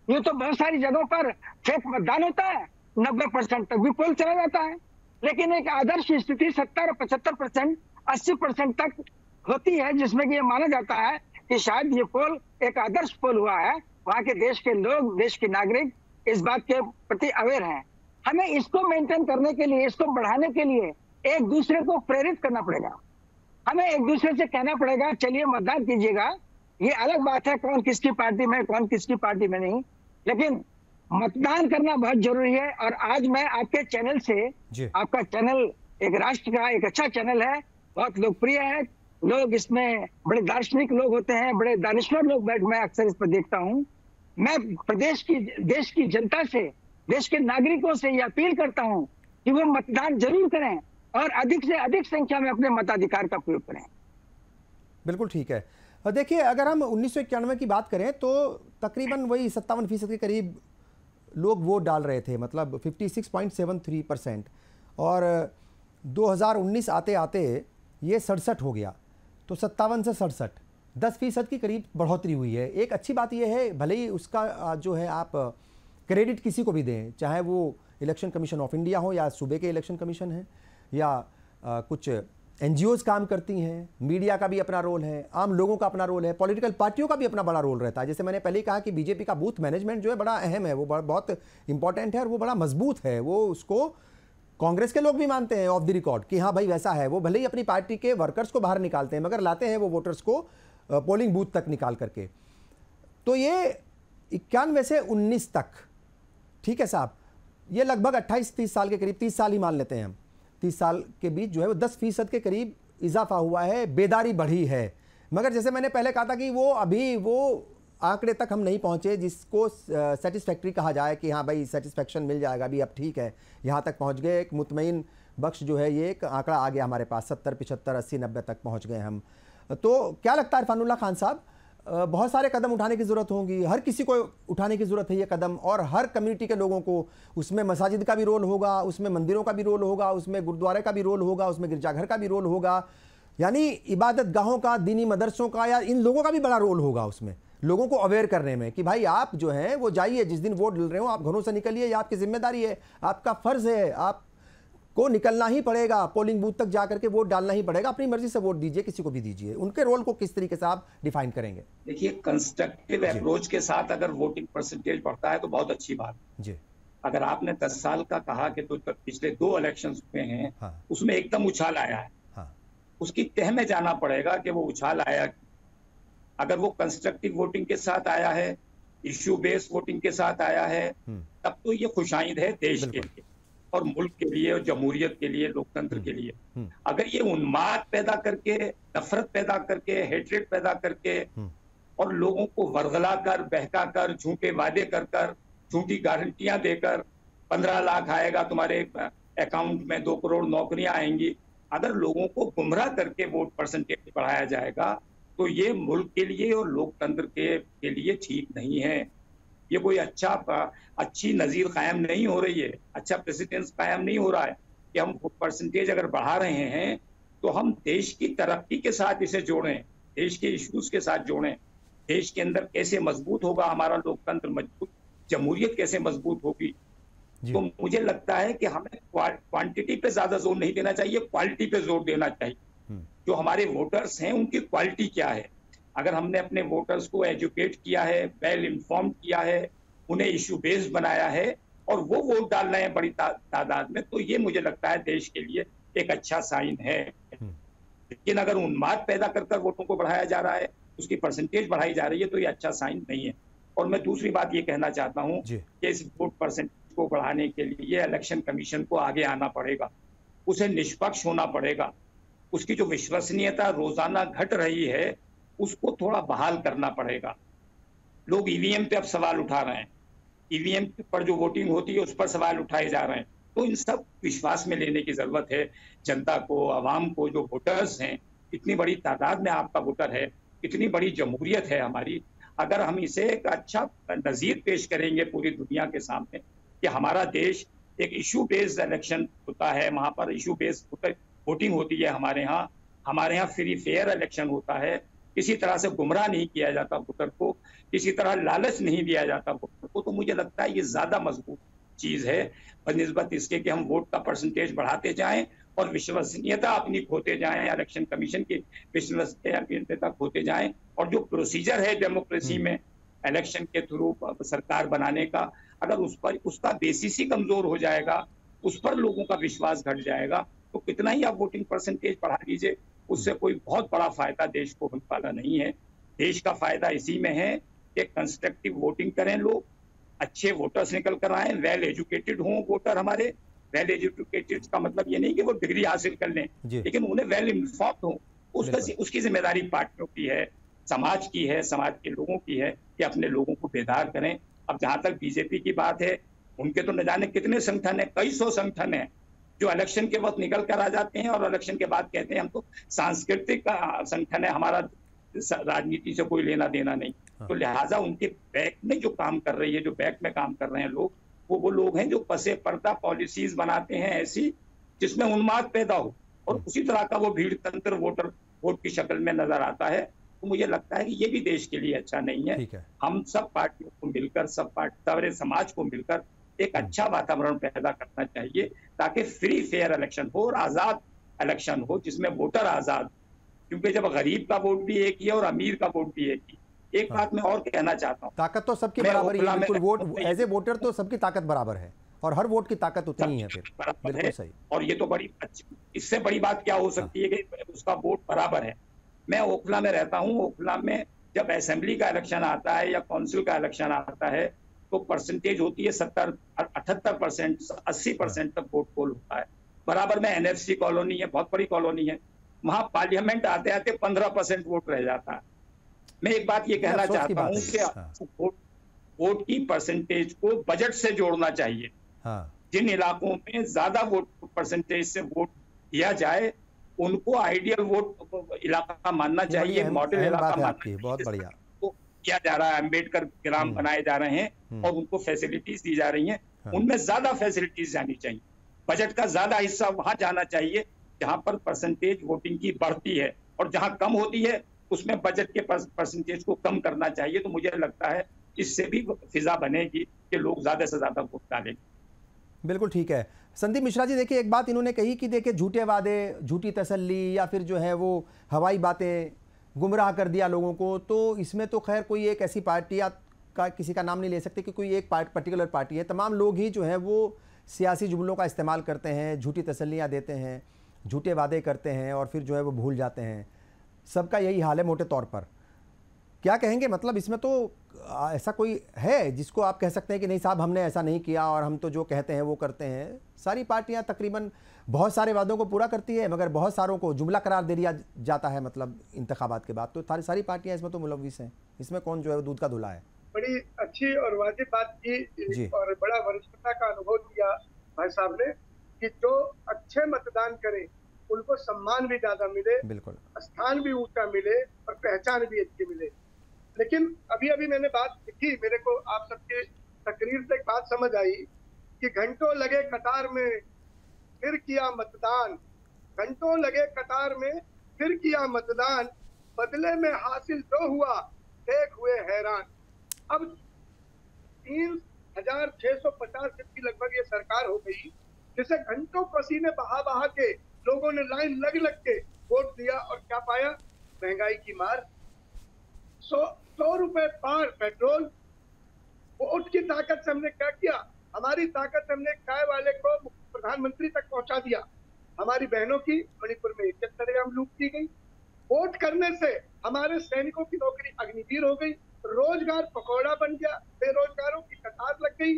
ये तो बहुत सारी जगहों पर फेक मतदान होता है, 90% तक भी पोल चला जाता है, लेकिन एक आदर्श स्थिति 70 और 75%, 80% तक होती है जिसमें कि ये माना जाता है कि शायद ये पोल एक आदर्श पोल हुआ है, वहां के देश के लोग, देश के नागरिक इस बात के प्रति अवेयर हैं। हमें इसको मेंटेन करने के लिए, इसको बढ़ाने के लिए एक दूसरे को प्रेरित करना पड़ेगा। हमें एक दूसरे से कहना पड़ेगा चलिए मतदान कीजिएगा। ये अलग बात है कौन किसकी पार्टी में, कौन किसकी पार्टी में नहीं, लेकिन मतदान करना बहुत जरूरी है। और आज मैं आपके चैनल से, आपका चैनल एक राष्ट्र का एक अच्छा चैनल है, बहुत लोकप्रिय है, लोग इसमें बड़े दार्शनिक लोग होते हैं, बड़े दानिश्वर लोग मैं अक्सर इस पर देखता हूं। मैं देश की जनता से, देश के नागरिकों से ये अपील करता हूं कि वो मतदान जरूर करें और अधिक से अधिक संख्या में अपने मताधिकार का प्रयोग करें। बिल्कुल ठीक है। देखिए, अगर हम 1991 की बात करें तो तकरीबन वही 57% के करीब लोग वोट डाल रहे थे, मतलब 56.73%, और 2019 आते आते ये 67 हो गया, तो 57 से 67, 10% की करीब बढ़ोतरी हुई है। एक अच्छी बात यह है, भले ही उसका जो है आप क्रेडिट किसी को भी दें, चाहे वो इलेक्शन कमीशन ऑफ इंडिया हो या सूबे के इलेक्शन कमीशन है या कुछ NGOs काम करती हैं, मीडिया का भी अपना रोल है, आम लोगों का अपना रोल है, पॉलिटिकल पार्टियों का भी अपना बड़ा रोल रहता है। जैसे मैंने पहले ही कहा कि बीजेपी का बूथ मैनेजमेंट जो है बड़ा अहम है, वो बहुत इंपॉर्टेंट है और वो बड़ा मजबूत है। वो उसको कांग्रेस के लोग भी मानते हैं ऑफ द रिकॉर्ड कि हाँ भाई वैसा है। वो भले ही अपनी पार्टी के वर्कर्स को बाहर निकालते हैं, मगर लाते हैं वो वोटर्स को पोलिंग बूथ तक निकाल करके। तो ये 91 से 19 तक, ठीक है साहब, ये लगभग 28-30 साल के करीब, 30 साल ही मान लेते हैं हम, 30 साल के बीच जो है वो 10% के करीब इजाफा हुआ है, बेदारी बढ़ी है। मगर जैसे मैंने पहले कहा था कि वो अभी वो आंकड़े तक हम नहीं पहुंचे जिसको सेटिस्फैक्ट्री कहा जाए कि हाँ भाई सेटिस्फैक्शन मिल जाएगा, अभी अब ठीक है, यहाँ तक पहुँच गए, एक मुतमईन बख्श जो है, ये एक आंकड़ा आ गया हमारे पास, 70, 75, 80, 90 तक पहुँच गए हम। तो क्या लगता है इरफानुल्लाह खान साहब, बहुत सारे कदम उठाने की ज़रूरत होगी, हर किसी को उठाने की ज़रूरत है ये कदम, और हर कम्युनिटी के लोगों को, उसमें मसाजिद का भी रोल होगा, उसमें मंदिरों का भी रोल होगा, उसमें गुरुद्वारे का भी रोल होगा, उसमें गिरजाघर का भी रोल होगा, यानी इबादत गाहों का, दीनी मदरसों का, या इन लोगों का भी बड़ा रोल होगा उसमें, लोगों को अवेयर करने में कि भाई आप जो हैं वो जाइए, जिस दिन वोट डाल रहे हो आप घरों से निकलिए, ये आपकी जिम्मेदारी है, आपका फ़र्ज़ है, आप को निकलना ही पड़ेगा, पोलिंग बूथ तक जा करके वोट डालना ही पड़ेगा, अपनी मर्जी से वोट दीजिए, किसी को भी दीजिए। उनके रोल को किस तरीके से आप डिफाइन करेंगे? देखिए, कंस्ट्रक्टिव अप्रोच के साथ अगर वोटिंग परसेंटेज बढ़ता है तो बहुत अच्छी बात जी। अगर आपने 10 साल का कहा कि तो पिछले 2 इलेक्शंस हुए हैं, हाँ। उसमें एकदम उछाल आया है, हाँ। उसकी तह में जाना पड़ेगा कि वो उछाल आया, अगर वो कंस्ट्रक्टिव वोटिंग के साथ आया है, इश्यू बेस्ड वोटिंग के साथ आया है, तब तो ये खुशाइंद है देश के लिए और मुल्क के लिए और जमहूरियत के लिए, लोकतंत्र के लिए। अगर ये उन्माद पैदा करके, नफरत पैदा करके, हेट्रेड पैदा करके और लोगों को वर्गला कर, बहका कर, झूठे वादे कर कर, झूठी गारंटियां देकर 15 लाख आएगा तुम्हारे अकाउंट में, 2 करोड़ नौकरियां आएंगी, अगर लोगों को गुमराह करके वोट परसेंटेज बढ़ाया जाएगा तो ये मुल्क के लिए और लोकतंत्र के लिए ठीक नहीं है। ये कोई अच्छी नजीर कायम नहीं हो रही है, अच्छा प्रेसिडेंस कायम नहीं हो रहा है कि हम परसेंटेज अगर बढ़ा रहे हैं तो हम देश की तरक्की के साथ इसे जोड़ें, देश के इश्यूज के साथ जोड़ें, देश के अंदर कैसे मजबूत होगा हमारा लोकतंत्र, मजबूत जमहूरियत कैसे मजबूत होगी। तो मुझे लगता है कि हमें क्वांटिटी पे ज्यादा जोर नहीं देना चाहिए, क्वालिटी पे जोर देना चाहिए। जो हमारे वोटर्स हैं उनकी क्वालिटी क्या है, अगर हमने अपने वोटर्स को एजुकेट किया है, वेल इन्फॉर्म किया है, उन्हें इशू बेस्ड बनाया है और वो वोट डाल रहे हैं बड़ी तादाद में, तो ये मुझे लगता है देश के लिए एक अच्छा साइन है। लेकिन अगर उन्माद पैदा कर कर वोटों को बढ़ाया जा रहा है, उसकी परसेंटेज बढ़ाई जा रही है, तो ये अच्छा साइन नहीं है। और मैं दूसरी बात ये कहना चाहता हूँ कि इस वोट परसेंटेज को बढ़ाने के लिए इलेक्शन कमीशन को आगे आना पड़ेगा, उसे निष्पक्ष होना पड़ेगा, उसकी जो विश्वसनीयता रोजाना घट रही है उसको थोड़ा बहाल करना पड़ेगा। लोग ईवीएम पे अब सवाल उठा रहे हैं, ईवीएम पर जो वोटिंग होती है उस पर सवाल उठाए जा रहे हैं, तो इन सब विश्वास में लेने की जरूरत है जनता को, आवाम को। जो वोटर्स हैं, इतनी बड़ी तादाद में आपका वोटर है, इतनी बड़ी जमहूरियत है हमारी, अगर हम इसे एक अच्छा नजीर पेश करेंगे पूरी दुनिया के सामने कि हमारा देश एक इशू बेस्ड इलेक्शन होता है, वहां पर इशू बेस्ड वोटिंग होती है, हमारे यहाँ फ्री फेयर इलेक्शन होता है, किसी तरह से गुमराह नहीं किया जाता वोटर को, किसी तरह लालच नहीं दिया जाता वोटर को, तो मुझे लगता है ये ज्यादा मजबूत चीज है बनिस्बत इसके कि हम वोट का परसेंटेज बढ़ाते जाएं और विश्वसनीयता अपनी खोते जाएं, इलेक्शन कमीशन की विश्वसनीयता खोते जाएं, और जो प्रोसीजर है डेमोक्रेसी में इलेक्शन के थ्रू सरकार बनाने का, अगर उस पर उसका बेसिस ही कमजोर हो जाएगा, उस पर लोगों का विश्वास घट जाएगा, तो कितना ही आप वोटिंग परसेंटेज बढ़ा लीजिए, उससे कोई बहुत बड़ा फायदा देश को होने वाला नहीं है। देश का फायदा इसी में है कि कंस्ट्रक्टिव वोटिंग करें, लोग अच्छे वोटर्स निकल कर आए, वेल एजुकेटेड हों वोटर हमारे। वेल एजुकेटेड का मतलब ये नहीं कि वो डिग्री हासिल कर लें, लेकिन उन्हें वेल इन्फॉर्म्ड हो। उसकी जिम्मेदारी पार्टियों की है, समाज की है, समाज के लोगों की है कि अपने लोगों को बेदार करें। अब जहां तक बीजेपी की बात है, उनके तो न जाने कितने संगठन है, कई सौ संगठन है जो इलेक्शन के वक्त निकल कर आ जाते हैं और इलेक्शन के बाद कहते हैं हम तो सांस्कृतिक संगठन है, हमारा राजनीति से कोई लेना देना नहीं। तो लिहाजा उनके बैक में जो काम कर रही है, जो बैक में काम कर रहे हैं लोग, वो लोग हैं जो पसे पर्दा पॉलिसीज बनाते हैं ऐसी जिसमें उन्माद पैदा हो, और उसी तरह का वो भीड़ तंत्र वोट की शक्ल में नजर आता है। तो मुझे लगता है कि ये भी देश के लिए अच्छा नहीं है। हम सब पार्टियों को मिलकर, सारे समाज को मिलकर एक अच्छा वातावरण पैदा करना चाहिए ताकि फ्री फेयर इलेक्शन हो और आजाद इलेक्शन हो, जिसमें वोटर आजाद। क्योंकि जब गरीब का वोट भी एक ही है और अमीर का वोट भी एक ही। एक बात मैं और कहना चाहता हूँ, ताकत तो सबकी बराबर ही है, बिल्कुल। वोट एज ए वोटर तो सबकी ताकत बराबर है और हर वोट की ताकत उतनी ही है फिर। बिल्कुल सही। और ये तो बड़ी अच्छी, इससे बड़ी बात क्या हो सकती है कि उसका वोट बराबर है। मैं ओखला में रहता हूँ, ओखला में जब असेंबली का इलेक्शन आता है या काउंसिल का इलेक्शन आता है तो परसेंटेज होती है 78%, 80% तक वोट पोल होता है। बराबर में एनएफसी कॉलोनी है, बहुत बड़ी कॉलोनी है, वहां पार्लियामेंट आते आते 15% वोट रह जाता है। मैं एक बात ये कहना चाहता हूँ कि वोट की परसेंटेज को बजट से जोड़ना चाहिए। जिन इलाकों में ज्यादा वोट परसेंटेज से वोट दिया जाए उनको आइडियल वोट इलाका मानना चाहिए, मॉडल इलाका मानना चाहिए। बहुत बढ़िया किया जा रहा है, अम्बेडकर ग्राम बनाए जा रहे हैं और उनको फैसिलिटीज दी जा रही हैं, उनमें ज्यादा फैसिलिटीज जानी चाहिए। बजट का ज्यादा हिस्सा वहां जाना चाहिए जहां पर परसेंटेज वोटिंग की बढ़ती है, और जहां कम होती है उसमें बजट के परसेंटेज को कम करना चाहिए। तो मुझे लगता है इससे भी फिजा बनेगी कि लोग ज्यादा से ज्यादा वोट डालेंगे। बिल्कुल ठीक है। संदीप मिश्रा जी, देखिए एक बात इन्होंने कही कि देखिए झूठे वादे, झूठी तसल्ली या फिर जो है वो हवाई बातें, गुमराह कर दिया लोगों को। तो इसमें तो खैर कोई एक ऐसी पार्टी का किसी का नाम नहीं ले सकते कि कोई एक पर्टिकुलर पार्टी है। तमाम लोग ही जो है वो सियासी जुमलों का इस्तेमाल करते हैं, झूठी तसल्लियाँ देते हैं, झूठे वादे करते हैं और फिर जो है वो भूल जाते हैं। सबका यही हाल है मोटे तौर पर। क्या कहेंगे, मतलब इसमें तो ऐसा कोई है जिसको आप कह सकते हैं कि नहीं साहब हमने ऐसा नहीं किया और हम तो जो कहते हैं वो करते हैं? सारी पार्टियां तकरीबन बहुत सारे वादों को पूरा करती है मगर बहुत सारों को जुमला करार दे दिया जाता है, मतलब इंतखाबात के बाद। तो सारी पार्टियां इसमें तो मुलव्विस हैं, इसमें कौन जो है दूध का धुला है। बड़ी अच्छी और वाजिब बात की और बड़ा वरिष्ठता का अनुभव दिया भाई साहब ने कि जो अच्छे मतदान करें उनको सम्मान भी ज्यादा मिले, बिल्कुल स्थान भी ऊंचा मिले और पहचान भी अच्छी मिले। लेकिन अभी अभी मैंने बात लिखी, मेरे को आप सबके तकरीर से एक बात समझ आई कि घंटों लगे कतार में फिर किया मतदान, घंटों लगे कतार में फिर किया मतदान, बदले में हासिल जो हुआ देख हुए हैरान। अब 3650 सीट की लगभग ये सरकार हो गई, जिसे घंटों पसीने बहा बहा के लोगों ने लाइन लग लग के वोट दिया और क्या पाया? महंगाई की मार, 100 रुपए पार पेट्रोल। वोट की ताकत से हमने क्या किया? हमारी ताकत से हमने चाय वाले को प्रधानमंत्री तक पहुंचा दिया। हमारी बहनों की मणिपुर में इज्जत सरेआम लूट की गई। वोट करने से हमारे सैनिकों की नौकरी अग्निवीर हो गई, रोजगार पकौड़ा बन गया, बेरोजगारों की कतार लग गई।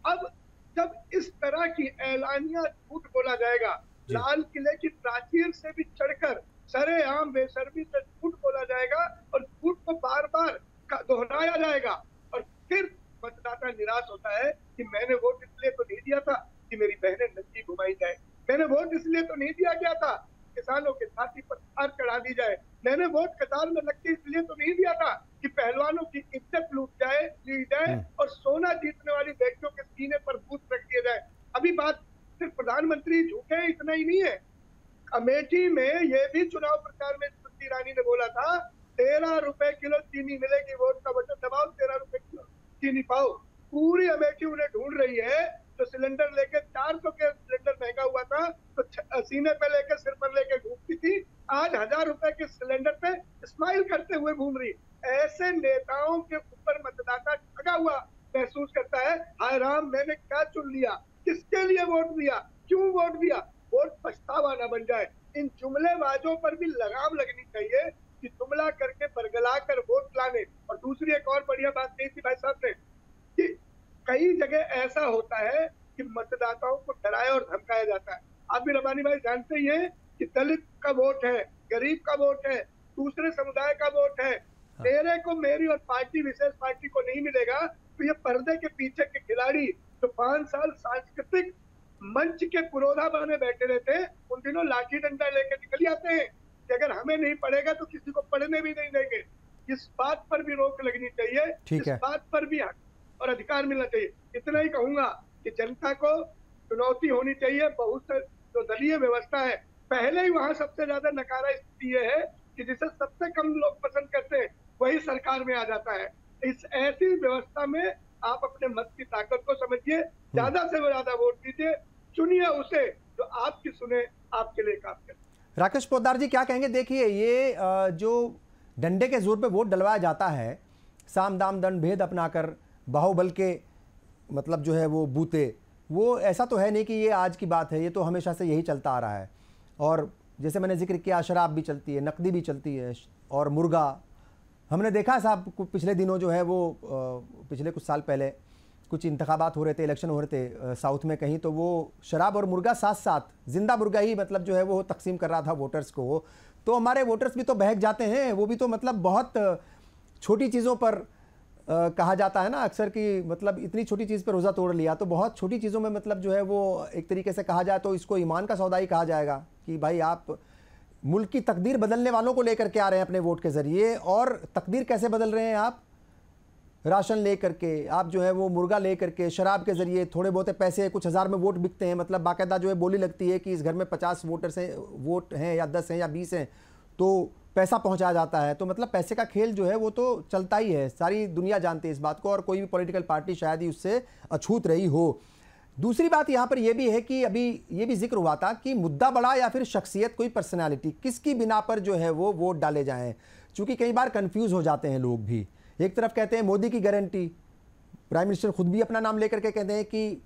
अब जब इस तरह की ऐलानिया झूठ बोला जाएगा, लाल किले की प्राचीर से भी चढ़कर सरेआम बेशर्मी से झूठ बोला जाएगा और झूठ को बार बार दोहराया जाएगा, और फिर मतदाता निराश होता है कि मैंने वोट इसलिए तो नहीं दिया था कि मेरी बहनें नंगी घुमाई जाए, मैंने वोट इसलिए तो नहीं दिया गया था किसानों के छाती पर तार चढ़ा दी जाए, मैंने वोट कतार में लगते इसलिए तो नहीं दिया था कि पहलवानों की इज्जत ली जाए और सोना जीतने वाली बेटियों के सीने पर बूथ रख दिया जाए। अभी बात सिर्फ प्रधानमंत्री झूठे इतना ही नहीं है, अमेठी में ये भी चुनाव प्रचार में स्मृति ईरानी ने बोला था 13 रुपए किलो चीनी मिलेगी, वोट का बटन दबाओ 13 रुपए किलो चीनी पाओ। पूरी अमेठी उन्हें ढूंढ रही है। तो सिलेंडर लेके 400 के सिलेंडर महंगा हुआ था तो सीने पे लेके सिर पर लेके घूमती थी, आज 1000 रुपए के सिलेंडर पे स्माइल करते हुए घूम रही। ऐसे नेताओं के ऊपर मतदाता ठगा हुआ महसूस करता है। हाय राम, मैंने क्या चुन लिया, किसके लिए वोट दिया, क्यों वोट दिया। वोट पछतावा न बन जाए। इन जुमलेबाजों पर भी लगाम लगनी चाहिए कि जुमला करके बरगला कर वोट लाने। और दूसरी एक और बढ़िया बात कही थी भाई साहब ने कि कई जगह ऐसा होता है कि मतदाताओं को डराया और धमकाया जाता है। आप भी रबानी भाई जानते ही हैं कि दलित का वोट है, गरीब का वोट है, दूसरे समुदाय का वोट है, तेरे को मेरी और पार्टी विशेष पार्टी को नहीं मिलेगा। तो ये पर्दे के पीछे के खिलाड़ी जो 5 साल सांस्कृतिक मंच के पुरोधा बने बैठे रहते हैं, उन दिनों लाठी डंडा लेकर निकल आते हैं कि अगर हमें नहीं पड़ेगा तो किसी को पढ़ने भी नहीं देंगे। इस बात पर भी रोक लगनी चाहिए, इस बात पर भी हक और अधिकार मिलना चाहिए। इतना ही कहूंगा कि जनता को चुनौती होनी चाहिए। बहुत जो दलीय व्यवस्था है, पहले ही वहां सबसे ज्यादा नकारा स्थिति ये है कि जिसे सबसे कम लोग पसंद करते हैं वही सरकार में आ जाता है। इस ऐसी व्यवस्था में आप अपने मत की ताकत को समझिए, ज्यादा से ज्यादा वोट दीजिए, चुनिए उसे जो आपकी सुने, आपके लिए काम करे। राकेश पोद्दार जी क्या कहेंगे? देखिए, ये जो डंडे के जोर पे वोट डलवाया जाता है, साम दाम दंड भेद अपनाकर बाहुबल के मतलब जो है वो बूते, वो ऐसा तो है नहीं कि ये आज की बात है, ये तो हमेशा से यही चलता आ रहा है। और जैसे मैंने जिक्र किया, शराब भी चलती है, नकदी भी चलती है, और मुर्गा हमने देखा साहब पिछले दिनों जो है वो पिछले कुछ साल पहले कुछ इंतखाबात हो रहे थे, इलेक्शन हो रहे थे साउथ में कहीं, तो वो शराब और मुर्गा साथ साथ, जिंदा मुर्गा ही मतलब जो है वो तकसीम कर रहा था वोटर्स को। तो हमारे वोटर्स भी तो बहक जाते हैं, वो भी तो मतलब बहुत छोटी चीज़ों पर कहा जाता है ना अक्सर कि मतलब इतनी छोटी चीज़ पर रोज़ा तोड़ लिया, तो बहुत छोटी चीज़ों में मतलब जो है वो एक तरीके से कहा जाए तो इसको ईमान का सौदा ही कहा जाएगा कि भाई आप मुल्क की तकदीर बदलने वालों को लेकर के आ रहे हैं अपने वोट के ज़रिए। और तकदीर कैसे बदल रहे हैं आप? राशन ले करके, आप जो है वो मुर्गा ले करके, शराब के ज़रिए, थोड़े बहुत पैसे, कुछ हज़ार में वोट बिकते हैं, मतलब बाकायदा जो है बोली लगती है कि इस घर में 50 वोट हैं या 10 हैं या 20 हैं, तो पैसा पहुंचाया जाता है। तो मतलब पैसे का खेल जो है वो तो चलता ही है, सारी दुनिया जानती है इस बात को, और कोई भी पॉलिटिकल पार्टी शायद ही उससे अछूत रही हो। दूसरी बात यहाँ पर यह भी है कि अभी ये भी जिक्र हुआ था कि मुद्दा बड़ा या फिर शख्सियत, कोई पर्सनैलिटी, किसकी बिना पर जो है वो वोट डाले जाएँ, चूँकि कई बार कन्फ्यूज़ हो जाते हैं लोग भी। एक तरफ कहते हैं मोदी की गारंटी, प्राइम मिनिस्टर खुद भी अपना नाम लेकर के कहते हैं कि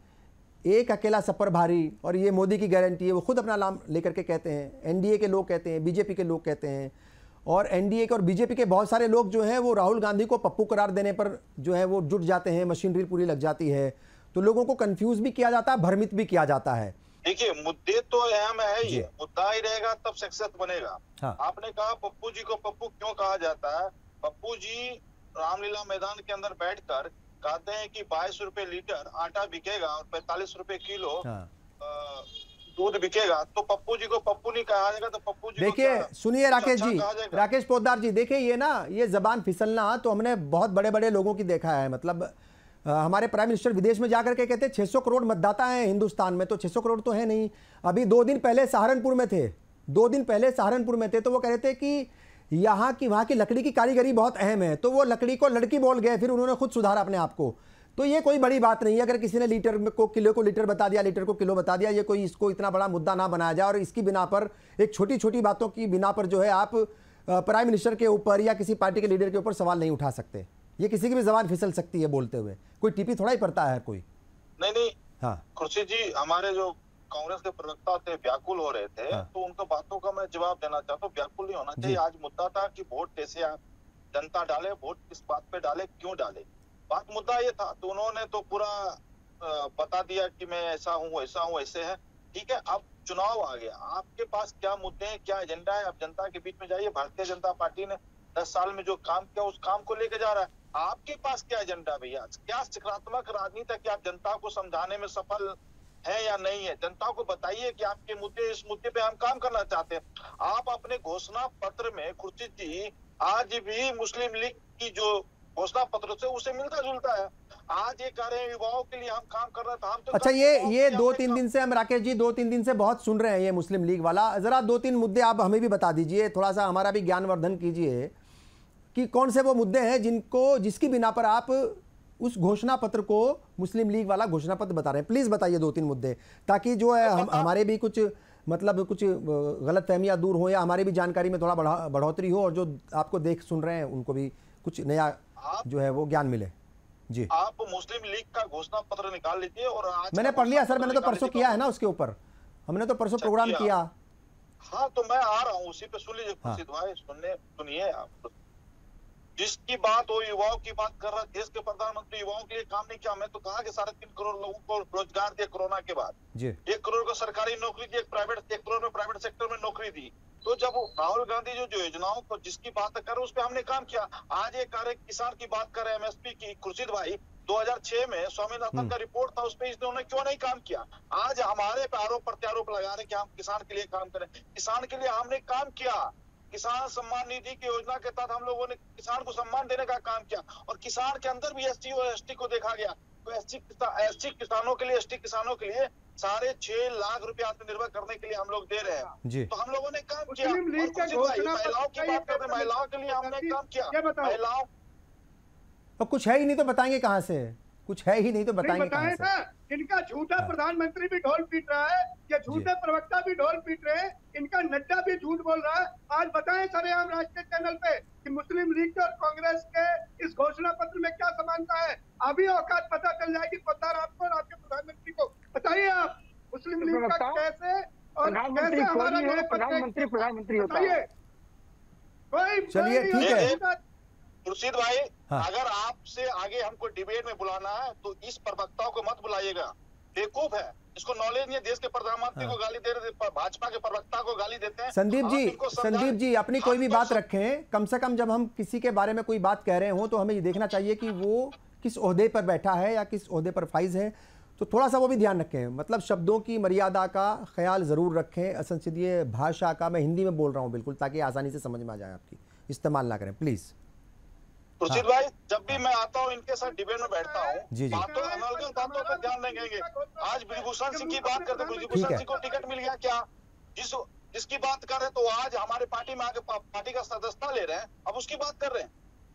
एक अकेला सफर भारी, और ये मोदी की गारंटी है, वो खुद अपना नाम लेकर के कहते हैं। एनडीए के लोग कहते हैं, बीजेपी के लोग कहते हैं, और एनडीए के और बीजेपी के बहुत सारे लोग जो हैं वो राहुल गांधी को पप्पू करार देने पर जो है वो जुट जाते हैं, मशीनरी पूरी लग जाती है, तो लोगों को कंफ्यूज भी किया जाता है, भ्रमित भी किया जाता है। देखिए, मुद्दे तो अहम है ही, मुद्दा ही रहेगा तब शख्सियत बनेगा। हाँ। आपने कहा पप्पू जी को पप्पू क्यों कहा जाता है? पप्पू जी रामलीला मैदान के अंदर बैठकर कहते हैं कि 22 रुपए लीटर आटा बिकेगा और 45 रुपए किलो दूध बिकेगा, तो पप्पू जी को पप्पू नहीं कहा जाएगा तो पप्पू जी। देखिए सुनिए राकेश जी, राकेश पोद्दार जी, देखिए ये ना, ये जबान फिसलना तो हमने बहुत बड़े बड़े लोगों की देखा है। मतलब हमारे प्राइम मिनिस्टर विदेश में जाकर के कहते हैं 600 करोड़ मतदाता हैं हिंदुस्तान में, तो 600 करोड़ तो है नहीं। अभी 2 दिन पहले सहारनपुर में थे, 2 दिन पहले सहारनपुर में थे, तो वो कह रहे थे कि यहाँ की लकड़ी की कारीगरी बहुत अहम है, तो वो लकड़ी को लड़की बोल गए, फिर उन्होंने खुद सुधारा अपने आप को। तो ये कोई बड़ी बात नहीं है, अगर किसी ने लीटर को किलो को लीटर बता दिया, लीटर को किलो बता दिया, ये कोई इसको इतना बड़ा मुद्दा ना बनाया जाए। और इसकी बिना पर, एक छोटी छोटी बातों की बिना पर जो है आप प्राइम मिनिस्टर के ऊपर या किसी पार्टी के लीडर के ऊपर सवाल नहीं उठा सकते। ये किसी की भी जबान फिसल सकती है बोलते हुए, कोई टीपी थोड़ा ही पड़ता है कोई। नहीं। हाँ, खुर्शीद जी, हमारे जो कांग्रेस के प्रवक्ता थे व्याकुल हो रहे थे। हाँ। तो उनको बातों का मैं जवाब देना चाहता हूँ, व्याकुल नहीं होना चाहिए। आज मुद्दा था कि वोट कैसे आप जनता डाले, वोट किस बात पे डाले, क्यों डाले, बात मुद्दा ये था। तो उन्होंने तो पूरा बता दिया कि मैं ऐसा हूँ, ऐसा हूँ, ऐसे है। ठीक है, अब चुनाव आ गया, आपके पास क्या मुद्दे हैं, क्या एजेंडा है, आप जनता के बीच में जाइए। भारतीय जनता पार्टी ने 10 साल में जो काम किया उस काम को लेके जा रहा है। आपके पास क्या एजेंडा भैया? क्या सकारात्मक राजनीति है कि आप जनता को समझाने में सफल है या नहीं है? जनता को बताइए कि आपके मुद्दे, इस मुद्दे पे हम काम करना चाहते हैं। आप अपने घोषणा पत्र में खुर्शीद जी आज भी मुस्लिम लीग की जो घोषणा पत्र से उसे मिलता जुलता है। आज ये कह रहे हैं युवाओं के लिए हम काम कर रहे हैं, तो हम तो अच्छा, ये 2-3 दिन से हम राकेश जी 2-3 दिन से बहुत सुन रहे हैं ये मुस्लिम लीग वाला। जरा 2-3 मुद्दे आप हमें भी बता दीजिए, थोड़ा सा हमारा भी ज्ञानवर्धन कीजिए कि कौन से वो मुद्दे हैं जिसकी बिना पर आप उस घोषणा पत्र को मुस्लिम लीग वाला घोषणा पत्र बता रहे हैं। प्लीज बताइए 2-3 मुद्दे, ताकि जो है हमारे भी कुछ मतलब कुछ गलत फहमियाँ दूर हो या हमारी भी जानकारी में थोड़ा बढ़ोतरी हो और जो आपको देख सुन रहे हैं उनको भी कुछ नया जो है वो ज्ञान मिले। जी, आप मुस्लिम लीग का घोषणा पत्र निकाल लीजिए और आज मैंने पढ़ लिया सर, मैंने तो परसों किया है ना उसके ऊपर, हमने तो परसों प्रोग्राम किया। हाँ तो मैं आ रहा हूँ उसी पे, सुन लीजिए खुर्शीद भाई, सुनिए आप। जिसकी बात हो युवाओं की बात कर रहा, देश के प्रधानमंत्री युवाओं के लिए काम नहीं किया। मैं तो कहा कि 3.5 करोड़ लोगों को रोजगार दिया कोरोना के बाद, 1 करोड़ को सरकारी नौकरी दी, 1 करोड़ में प्राइवेट सेक्टर में नौकरी दी। तो जब राहुल गांधी जो योजनाओं को जिसकी बात कर रहे उस पर हमने काम किया। आज एक कार्य किसान की बात कर रहे हैं एमएसपी की, खुर्शीद भाई 2006 में स्वामीनाथन का रिपोर्ट था, उस पर इन्होंने क्यों नहीं काम किया। आज हमारे पे आरोप प्रत्यारोप लगा रहे कि हम किसान के लिए काम करें। किसान के लिए हमने काम किया, किसान सम्मान निधि की योजना के तहत हम लोगों ने किसान को सम्मान देने का काम किया और किसान के अंदर भी एसटी और एसटी को देखा गया। तो एसटी किसानों के लिए, एसटी किसानों के लिए 6.5 लाख रुपए आत्मनिर्भर करने के लिए हम लोग दे रहे हैं। तो हम लोगों ने काम किया। महिलाओं की बात करते, महिलाओं के लिए हमने काम किया। महिलाओं तो कुछ है ही नहीं तो बताएंगे कहाँ से, कुछ है ही नहीं तो बताएंगे कहाँ से। इनका झूठा प्रधानमंत्री भी ढोल पीट रहा है, ये झूठे प्रवक्ता भी ढोल पीट रहे हैं, इनका नड्डा भी झूठ बोल रहा है। आज बताएं सरेआम राष्ट्रीय चैनल पे कि मुस्लिम लीग और कांग्रेस के इस घोषणा पत्र में क्या समानता है। अभी औकात पता चल जाएगी पत्थर आपको और आपके प्रधानमंत्री को। बताइए आप मुस्लिम लीग का कैसे और कैसे हमारा प्रधानमंत्री होता है। चलिए ठीक है खुर्शीद भाई, अगर आपसे आगे हमको डिबेट में बुलाना है तो इस प्रवक्ताओं को मत बुलाइएगा, बेवकूफ है, इसको नॉलेज नहीं है। देश के प्रधानमंत्री को गाली दे रहे, भाजपा के प्रवक्ता को गाली देते हैं। संदीप जी अपनी कोई भी बात रखें, कम से कम जब हम किसी के बारे में कोई बात कह रहे हो तो हमें ये देखना चाहिए कि वो किस ओहदे पर बैठा है या किस ओहदे पर फाइज है, तो थोड़ा सा वो भी ध्यान रखें। मतलब शब्दों की मर्यादा का ख्याल जरूर रखें, असंसदीय भाषा का, मैं हिंदी में बोल रहा हूँ बिल्कुल, ताकि आसानी से समझ में आ जाए आपकी, इस्तेमाल ना करें प्लीज। खुर्शीद भाई, जब भी मैं आता हूँ इनके साथ डिबेट में बैठता हूँ, बातों पर ध्यान नहीं देंगे। आज ब्रिजभूषण सिंह की बात करते, ब्रिजभूषण सिंह को टिकट मिल गया क्या? जिसकी बात कर रहे तो आज हमारे पार्टी में आके पार्टी का सदस्यता ले रहे हैं, अब उसकी बात कर रहे हैं।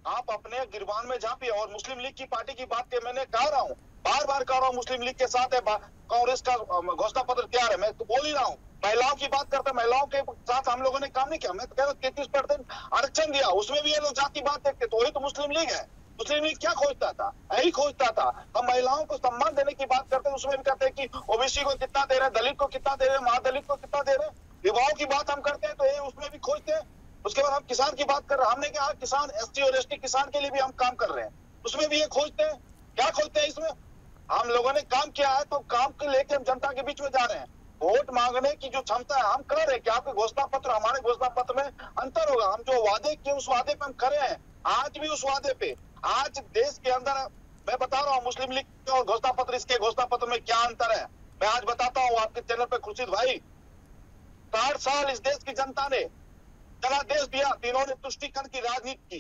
आप अपने गिरबान में झांपिए। और मुस्लिम लीग की पार्टी की बात मैंने कह रहा हूँ, बार बार कह रहा हूँ, मुस्लिम लीग के साथ है, कांग्रेस का घोषणा पत्र तैयार है, मैं तो बोल ही रहा हूँ। महिलाओं की बात करते, महिलाओं के साथ हम लोगों ने काम नहीं किया। मैं तो कह रहा हूँ 33% आरक्षण दिया, उसमें भी ये लोग जाति बात देखते, तो वही तो मुस्लिम लीग है। मुस्लिम लीग क्या खोजता था? यही खोजता था। हम महिलाओं को सम्मान देने की बात करते हैं, उसमें भी कहते हैं कि ओबीसी को कितना दे रहे हैं, दलित को कितना दे रहे हैं, महादलित को कितना दे रहे हैं। विवाहों की बात हम करते हैं तो ये उसमें भी खोजते हैं। उसके बाद हम किसान की बात कर रहे हैं, हमने कहा किसान, एसटी और एसटी किसान के लिए भी हम काम कर रहे हैं, उसमें भी ये खोजते हैं। क्या खोजते हैं इसमें? हम लोगों ने काम किया है तो काम को लेकर हम जनता के बीच में जा रहे हैं। वोट मांगने की जो क्षमता है हम कर रहे हैं। क्या आपके घोषणा पत्र हमारे घोषणा पत्र में अंतर होगा? हम जो वादे किए उस वादे पे हम करे हैं, आज भी उस वादे पे। आज देश के अंदर मैं बता रहा हूँ मुस्लिम लीग और घोषणा पत्र, इसके घोषणा पत्र में क्या अंतर है मैं आज बताता हूँ आपके चैनल पे। खुर्शीद भाई, 60 साल इस देश की जनता ने जनादेश दिया, तीनों ने तुष्टीकरण की राजनीति की।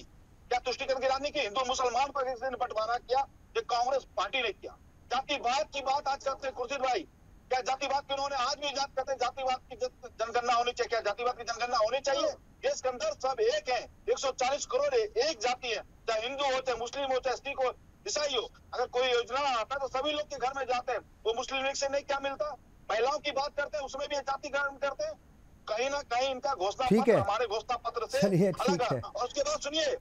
क्या तुष्टीकरण की राजनीति? हिंदू मुसलमान पर किसी ने बंटवारा किया? ये कांग्रेस पार्टी ने किया। जातिवाद की बात आज करते हैं खुर्शीद भाई, क्या जातिवाद की उन्होंने आज भी इजाद करते हैं? जातिवाद की जनगणना होनी चाहिए। क्या जातिवाद की जनगणना होनी चाहिए? देश के अंदर सब एक है, 140 करोड़ एक जाति है, चाहे हिंदू हो, चाहे मुस्लिम हो, चाहे सिख हो, ईसाई हो। अगर कोई योजना आता है तो सभी लोग के घर में जाते हैं। वो मुस्लिम लीग से नहीं क्या मिलता? महिलाओं की बात करते हैं, उसमें भी जातिकरण करते हैं। कहीं ना कहीं इनका घोषणा पत्र हमारे घोषणा पत्र से अलग है। और उसके बाद सुनिए,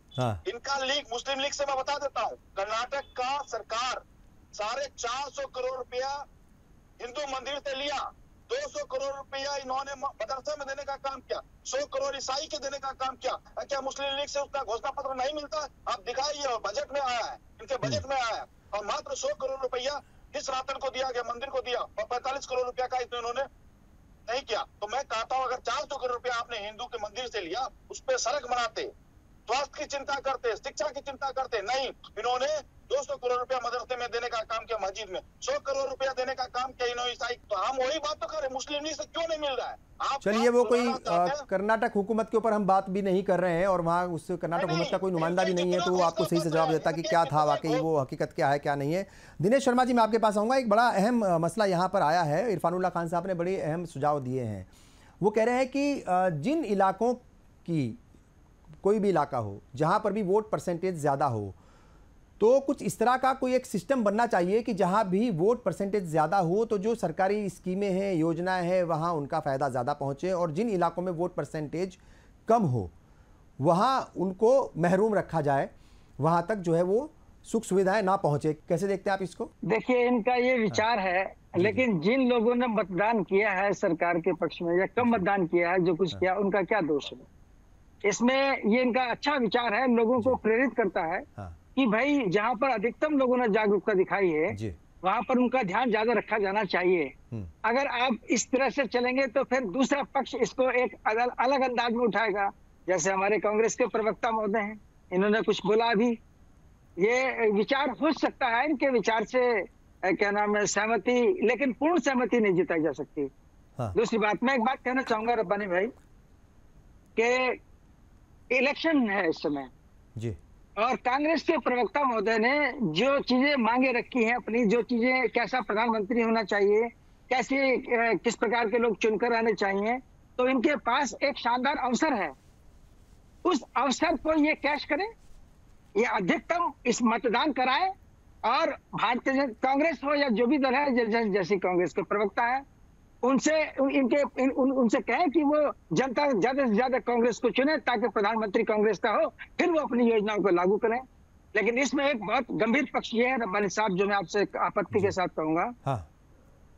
इनका लीग, मुस्लिम लीग से मैं बता देता हूँ, कर्नाटक का सरकार 450 करोड़ रुपया हिंदू मंदिर से लिया, 200 करोड़ रुपया इन्होंने मदरसे में देने का काम किया, 100 करोड़ ईसाई के देने का काम किया। क्या मुस्लिम लीग से उसका घोषणा पत्र नहीं मिलता? आप दिखाइए। और बजट में आया है, इनके बजट में आया है। और मात्र 100 करोड़ रुपया इस रातन को दिया गया, मंदिर को दिया, और 45 करोड़ रुपया का इसमें इन्होंने नहीं किया। तो मैं कहता हूँ, अगर 400 करोड़ रुपया आपने हिंदू के मंदिर से लिया, उस पर सड़क बनाते, स्वास्थ्य की चिंता करते, शिक्षा की चिंता करते, नहीं, इन्होंने 200 करोड़ रुपया मदरसे में देने का काम किया, मस्जिद में 100 करोड़ रुपया देने का काम किया इन्होंने ईसाई। तो हम वही बात तो करें, मुस्लिम लीग से क्यों नहीं मिल रहा है? आप चलिए, वो कोई कर्नाटक हुकूमत के ऊपर हम बात भी नहीं कर रहे हैं, और वहाँ उस कर्नाटक हुकूमत का कोई नुमाइंदा भी नहीं है, तो वो आपको सही से जवाब देता कि क्या था वाकई, वो हकीकत क्या है क्या नहीं है। दिनेश शर्मा जी, मैं आपके पास आऊँगा। एक बड़ा अहम मसला यहाँ पर आया है, इरफानुल्लाह खान साहब ने बड़े अहम सुझाव दिए हैं। वो कह रहे हैं कि जिन इलाकों की, कोई भी इलाका हो जहाँ पर भी वोट परसेंटेज ज़्यादा हो, तो कुछ इस तरह का कोई एक सिस्टम बनना चाहिए कि जहां भी वोट परसेंटेज ज़्यादा हो तो जो सरकारी स्कीमें हैं, योजनाएं हैं, वहां उनका फ़ायदा ज़्यादा पहुंचे, और जिन इलाकों में वोट परसेंटेज कम हो वहां उनको महरूम रखा जाए, वहां तक जो है वो सुख सुविधाएं ना पहुंचे। कैसे देखते हैं आप इसको? देखिए, इनका ये विचार है, लेकिन जिन लोगों ने मतदान किया है सरकार के पक्ष में या कम मतदान किया है, जो कुछ किया, उनका क्या दोष है इसमें? ये इनका अच्छा विचार है, लोगों को प्रेरित करता है कि भाई जहां पर अधिकतम लोगों ने जागरूकता दिखाई है वहां पर उनका ध्यान ज्यादा रखा जाना चाहिए। अगर आप इस तरह से चलेंगे तो फिर दूसरा पक्ष इसको एक अलग अंदाज में उठाएगा। जैसे हमारे कांग्रेस के प्रवक्ता महोदय हैं, इन्होंने कुछ बोला अभी, ये विचार हो सकता है, इनके विचार से क्या नाम है सहमति, लेकिन पूर्ण सहमति नहीं जताई जा सकती। दूसरी बात, मैं एक बात कहना चाहूंगा रब्बानी भाई कि इलेक्शन है इस समय जी, और कांग्रेस के प्रवक्ता महोदय ने जो चीजें मांगे रखी हैं अपनी, जो चीजें, कैसा प्रधानमंत्री होना चाहिए, कैसे किस प्रकार के लोग चुनकर आने चाहिए, तो इनके पास एक शानदार अवसर है। उस अवसर को ये कैश करें, ये अधिकतम इस मतदान कराए, और भारतीय जनता कांग्रेस हो या जो भी दल है, जैसे कांग्रेस के प्रवक्ता है, उनसे कहें कि वो जनता ज्यादा से ज्यादा कांग्रेस को चुने ताकि प्रधानमंत्री कांग्रेस का हो, फिर वो अपनी योजनाओं को लागू करें। लेकिन इसमें एक बहुत गंभीर पक्ष ये है रब्बानी साहब, जो मैं आपसे आपत्ति के साथ कहूंगा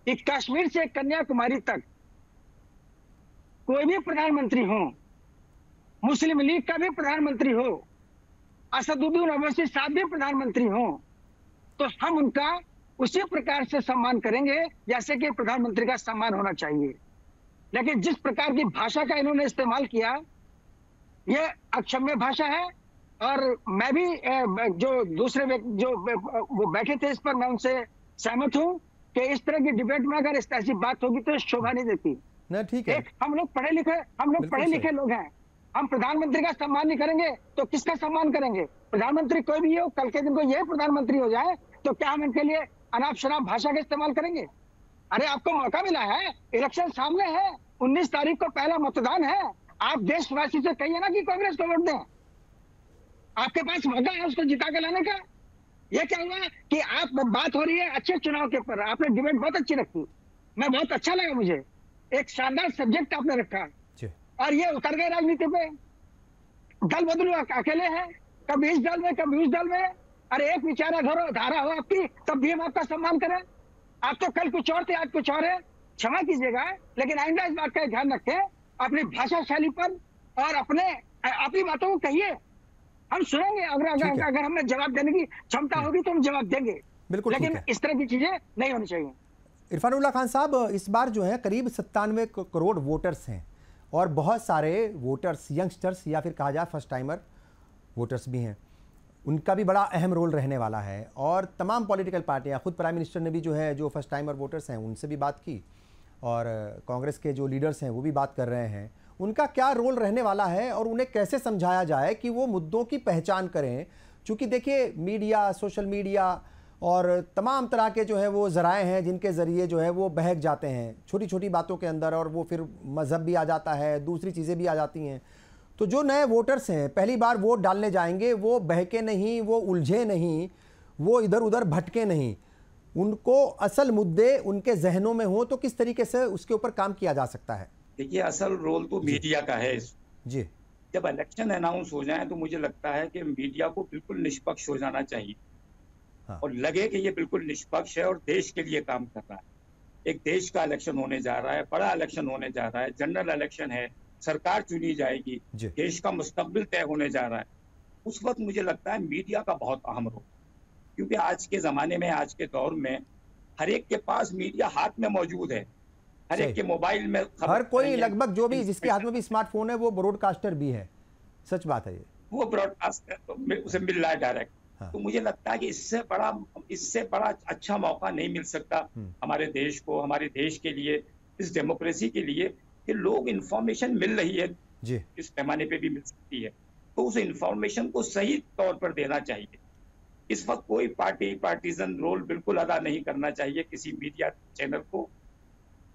कि कश्मीर से कन्याकुमारी तक कोई भी प्रधानमंत्री हो, मुस्लिम लीग का भी प्रधानमंत्री हो, असदुद्दीन ओवैसी साहब भी प्रधानमंत्री हो, तो हम उनका उसी प्रकार से सम्मान करेंगे जैसे कि प्रधानमंत्री का सम्मान होना चाहिए। लेकिन जिस प्रकार की भाषा का इन्होंने इस्तेमाल किया, ये अक्षम्य भाषा है। और मैं भी जो दूसरे जो वो बैठे थे इस पर, मैं उनसे सहमत हूं कि इस तरह की डिबेट में अगर ऐसी बात होगी तो शोभा नहीं देती। ठीक है, हम लोग पढ़े लिखे लोग हैं, हम प्रधानमंत्री का सम्मान नहीं करेंगे तो किसका सम्मान करेंगे? प्रधानमंत्री कोई भी हो, कल के दिन को यह प्रधानमंत्री हो जाए तो क्या हम इनके लिए अनाप शनाप भाषा का इस्तेमाल करेंगे? अरे आपको मौका मिला है, इलेक्शन सामने है, 19 तारीख को पहला मतदान है, आप देशवासी से कहिए ना कि कांग्रेस को वोट दें। आपके पास मौका है उसको जिता के लाने का। ये क्या हुआ कि आप बात हो रही है अच्छे चुनाव के ऊपर, आपने डिबेट बहुत अच्छी रखी, मैं बहुत अच्छा लगा, मुझे एक शानदार सब्जेक्ट आपने रखा, और ये उतर गए राजनीति पे। दल बदलू अकेले हैं, कभी इस दल में कभी उस दल में। अरे एक विचारधारा हो आपकी, तब भी हम आपका सम्मान करें। आप तो कल कुछ और थे, आज कुछ और है, क्षमा कीजिएगा, लेकिन आइंदा इस बात का ध्यान रखें अपनी भाषा शैली पर, और अपनी बातों को कहिए, हम सुनेंगे। अगर हमें जवाब देने की क्षमता होगी तो हम जवाब देंगे, लेकिन इस तरह की चीजें नहीं होनी चाहिए। इरफानुल्लाह खान साहब, इस बार जो है करीब 97 करोड़ वोटर्स हैं, और बहुत सारे वोटर्स यंगस्टर्स या फिर कहा जाए फर्स्ट टाइमर वोटर्स भी हैं, उनका भी बड़ा अहम रोल रहने वाला है। और तमाम पॉलिटिकल पार्टियां, खुद प्राइम मिनिस्टर ने भी जो है जो फर्स्ट टाइमर वोटर्स हैं उनसे भी बात की, और कांग्रेस के जो लीडर्स हैं वो भी बात कर रहे हैं। उनका क्या रोल रहने वाला है और उन्हें कैसे समझाया जाए कि वो मुद्दों की पहचान करें? चूँकि देखिए, मीडिया, सोशल मीडिया और तमाम तरह के जो है वो ज़राए हैं जिनके ज़रिए जो है वो बहक जाते हैं छोटी छोटी बातों के अंदर, और वो फिर मज़हब भी आ जाता है, दूसरी चीज़ें भी आ जाती हैं। तो जो नए वोटर्स हैं, पहली बार वोट डालने जाएंगे, वो बहके नहीं, वो उलझे नहीं, वो इधर उधर भटके नहीं, उनको असल मुद्दे उनके जहनों में हो, तो किस तरीके से उसके ऊपर काम किया जा सकता है? देखिए, असल रोल तो मीडिया का है जी। जब इलेक्शन अनाउंस हो जाए तो मुझे लगता है कि मीडिया को बिल्कुल निष्पक्ष हो जाना चाहिए, और लगे कि ये बिल्कुल निष्पक्ष है और देश के लिए काम कर रहा है। एक देश का इलेक्शन होने जा रहा है, बड़ा इलेक्शन होने जा रहा है, जनरल इलेक्शन है, सरकार चुनी जाएगी, देश का मुस्तकबिल तय होने जा रहा है। उस वक्त मुझे लगता है मीडिया का बहुत अहम रोल, क्योंकि आज के जमाने में, आज के दौर में हर एक के पास मीडिया हाथ में मौजूद है, हर एक के मोबाइल में, हर कोई लगभग जो भी जिसके हाथ में भी स्मार्टफोन है वो ब्रॉडकास्टर भी है। सच बात है, ये वो ब्रॉडकास्टर तो उसे मिल रहा है डायरेक्ट। तो मुझे लगता है कि इससे बड़ा अच्छा मौका नहीं मिल सकता हमारे देश को, हमारे देश के लिए, इस डेमोक्रेसी के लिए, कि लोग इंफॉर्मेशन मिल रही है जी, इस पैमाने पे भी मिल सकती है, तो उस इंफॉर्मेशन को सही तौर पर देना चाहिए। इस वक्त कोई पार्टीजन रोल बिल्कुल अदा नहीं करना चाहिए किसी मीडिया चैनल को।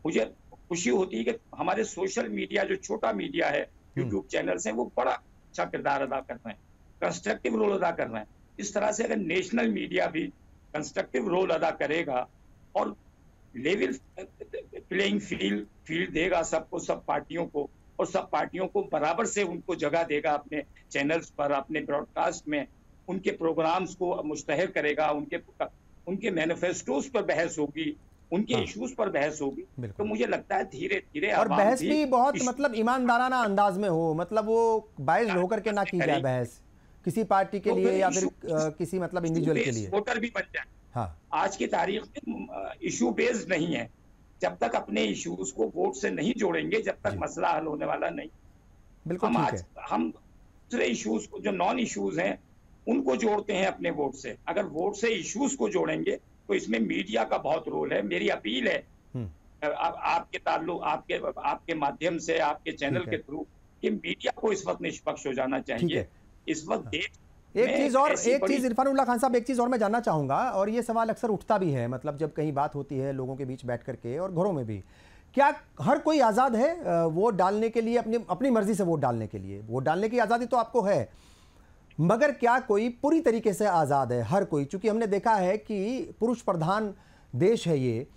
मुझे खुशी होती है कि हमारे सोशल मीडिया, जो छोटा मीडिया है, यूट्यूब चैनल्स हैं, वो बड़ा अच्छा किरदार अदा कर रहे हैं, कंस्ट्रक्टिव रोल अदा कर रहे हैं। इस तरह से अगर नेशनल मीडिया भी कंस्ट्रक्टिव रोल अदा करेगा और लेवल प्लेइंग फील्ड देगा सबको, सब पार्टियों को, और सब पार्टियों को बराबर से उनको जगह देगा अपने चैनल्स पर, अपने ब्रॉडकास्ट में, उनके प्रोग्राम्स को मुश्तहर करेगा, उनके मैनिफेस्टोज पर बहस होगी, उनके इश्यूज पर बहस होगी, तो मुझे लगता है धीरे धीरे और बहस भी बहुत मतलब ईमानदाराना अंदाज में हो, मतलब वो बायस्ड होकर के ना की जाए बहस किसी पार्टी के लिए या फिर किसी मतलब इंडिविजुअल के लिए। वोटर भी बन जाए। हाँ, आज की तारीख में इशू बेस्ड नहीं है। जब तक अपने इश्यूज को वोट से नहीं जोड़ेंगे, जब तक मसला हल होने वाला नहीं। बिल्कुल हम दूसरे इश्यूज को, जो नॉन इश्यूज हैं, उनको जोड़ते हैं अपने वोट से। अगर वोट से इश्यूज को जोड़ेंगे तो इसमें मीडिया का बहुत रोल है। मेरी अपील है आपके ताल्लुक, आपके माध्यम से, आपके चैनल के थ्रू, कि मीडिया को इस वक्त निष्पक्ष हो जाना चाहिए। इस वक्त एक चीज इरफानुल्लाह खान साहब, एक चीज और मैं जानना चाहूंगा, और ये सवाल अक्सर उठता भी है, मतलब जब कहीं बात होती है लोगों के बीच बैठ करके और घरों में भी, क्या हर कोई आज़ाद है वोट डालने के लिए, अपनी मर्जी से वोट डालने के लिए? वोट डालने की आज़ादी तो आपको है, मगर क्या कोई पूरी तरीके से आज़ाद है? हर कोई, चूंकि हमने देखा है कि पुरुष प्रधान देश है ये,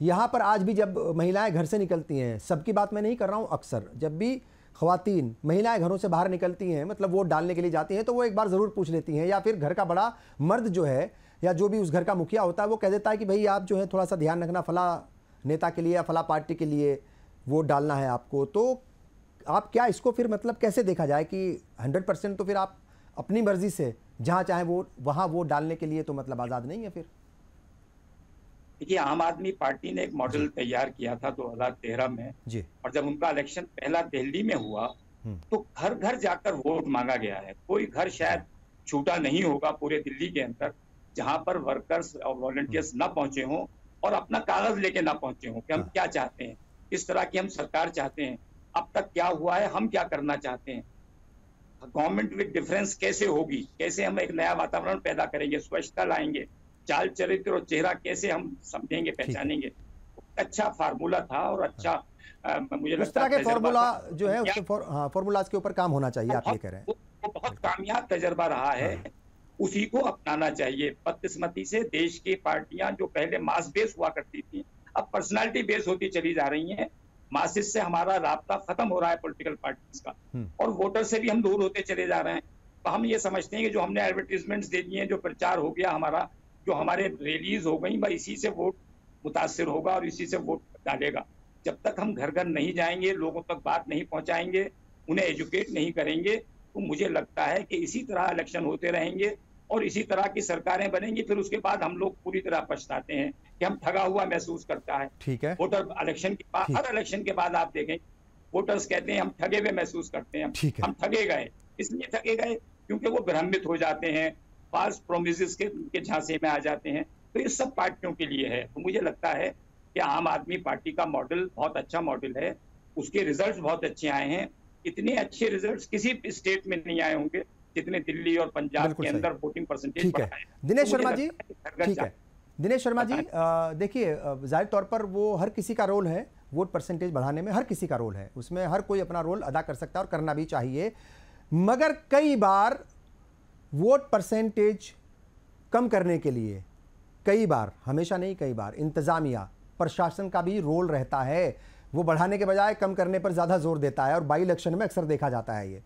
यहाँ पर आज भी जब महिलाएं घर से निकलती हैं, सबकी बात मैं नहीं कर रहा हूँ, अक्सर जब भी ख़वातीन महिलाएं घरों से बाहर निकलती हैं, मतलब वोट डालने के लिए जाती हैं, तो वो एक बार ज़रूर पूछ लेती हैं, या फिर घर का बड़ा मर्द जो है या जो भी उस घर का मुखिया होता है वो कह देता है कि भाई आप जो है थोड़ा सा ध्यान रखना, फला नेता के लिए या फला पार्टी के लिए वोट डालना है आपको। तो आप क्या इसको फिर मतलब कैसे देखा जाए कि 100% तो फिर आप अपनी मर्जी से जहाँ चाहे वहाँ वोट डालने के लिए तो मतलब आज़ाद नहीं है? फिर देखिए, आम आदमी पार्टी ने एक मॉडल तैयार किया था 2013 में जी, और जब उनका इलेक्शन पहला दिल्ली में हुआ तो घर घर जाकर वोट मांगा गया है। कोई घर शायद छूटा नहीं होगा पूरे दिल्ली के अंदर जहां पर वर्कर्स और वॉलंटियर्स ना पहुंचे हों और अपना कागज लेके ना पहुंचे हों कि हम क्या चाहते हैं, किस तरह की हम सरकार चाहते हैं, अब तक क्या हुआ है, हम क्या करना चाहते हैं, गवर्नमेंट विद डिफरेंस कैसे होगी, कैसे हम एक नया वातावरण पैदा करेंगे, स्वच्छता लाएंगे, चाल चरित्र और चेहरा कैसे हम समझेंगे, पहचानेंगे। अच्छा फार्मूला था और अच्छा मुझे लगता है फार्मूला जो है उसके फार्मूलाज के ऊपर काम होना चाहिए, आप ये कह रहे हैं। वो बहुत कामयाब तजर्बा रहा है, उसी को अपनाना चाहिए। बदकिस्मती से देश की पार्टियां जो पहले मास बेस हुआ करती थी, अब पर्सनालिटी बेस होती चली जा रही हैं। मासिस से हमारा राब्ता खत्म हो रहा है पॉलिटिकल पार्टीज का, और वोटर से भी हम दूर होते चले जा रहे हैं। तो हम ये समझते हैं कि जो हमने एडवर्टीजमेंट्स दे दिए हैं, जो प्रचार हो गया हमारा, जो हमारे रिलीज हो गई, भाई इसी से वोट मुतासिर होगा और इसी से वोट डालेगा। जब तक हम घर घर नहीं जाएंगे, लोगों तक बात नहीं पहुंचाएंगे, उन्हें एजुकेट नहीं करेंगे, तो मुझे लगता है कि इसी तरह इलेक्शन होते रहेंगे और इसी तरह की सरकारें बनेंगी। फिर उसके बाद हम लोग पूरी तरह पछताते हैं कि हम ठगा हुआ महसूस करता है। ठीक है, वोटर इलेक्शन के बाद, हर इलेक्शन के बाद आप देखें वोटर्स कहते हैं हम ठगे हुए महसूस करते हैं, हम ठगे गए। इसलिए ठगे गए क्योंकि वो भ्रमित हो जाते हैं, फाल्स प्रोमिसेस के झांसे में आ जाते हैं। तो ये सब पार्टियों के लिए है। तो मुझे लगता है कि आम आदमी पार्टी का मॉडल बहुत अच्छा मॉडल है, उसके रिजल्ट्स बहुत अच्छे आए हैं। इतने अच्छे रिजल्ट्स किसी स्टेट में नहीं आए होंगे जितने दिल्ली और पंजाब के अंदर वोटिंग परसेंटेज। ठीक है दिनेश शर्मा जी, ठीक है दिनेश शर्मा जी, देखिए जाहिर तौर पर वो हर किसी का रोल है, वोट परसेंटेज बढ़ाने में हर किसी का रोल है, उसमें हर कोई अपना रोल अदा कर सकता है और करना भी चाहिए। मगर कई बार वोट परसेंटेज कम करने के लिए, कई बार, हमेशा नहीं, कई बार इंतजामिया, प्रशासन का भी रोल रहता है। वो बढ़ाने के बजाय कम करने पर ज़्यादा जोर देता है, और बाई इलेक्शन में अक्सर देखा जाता है ये।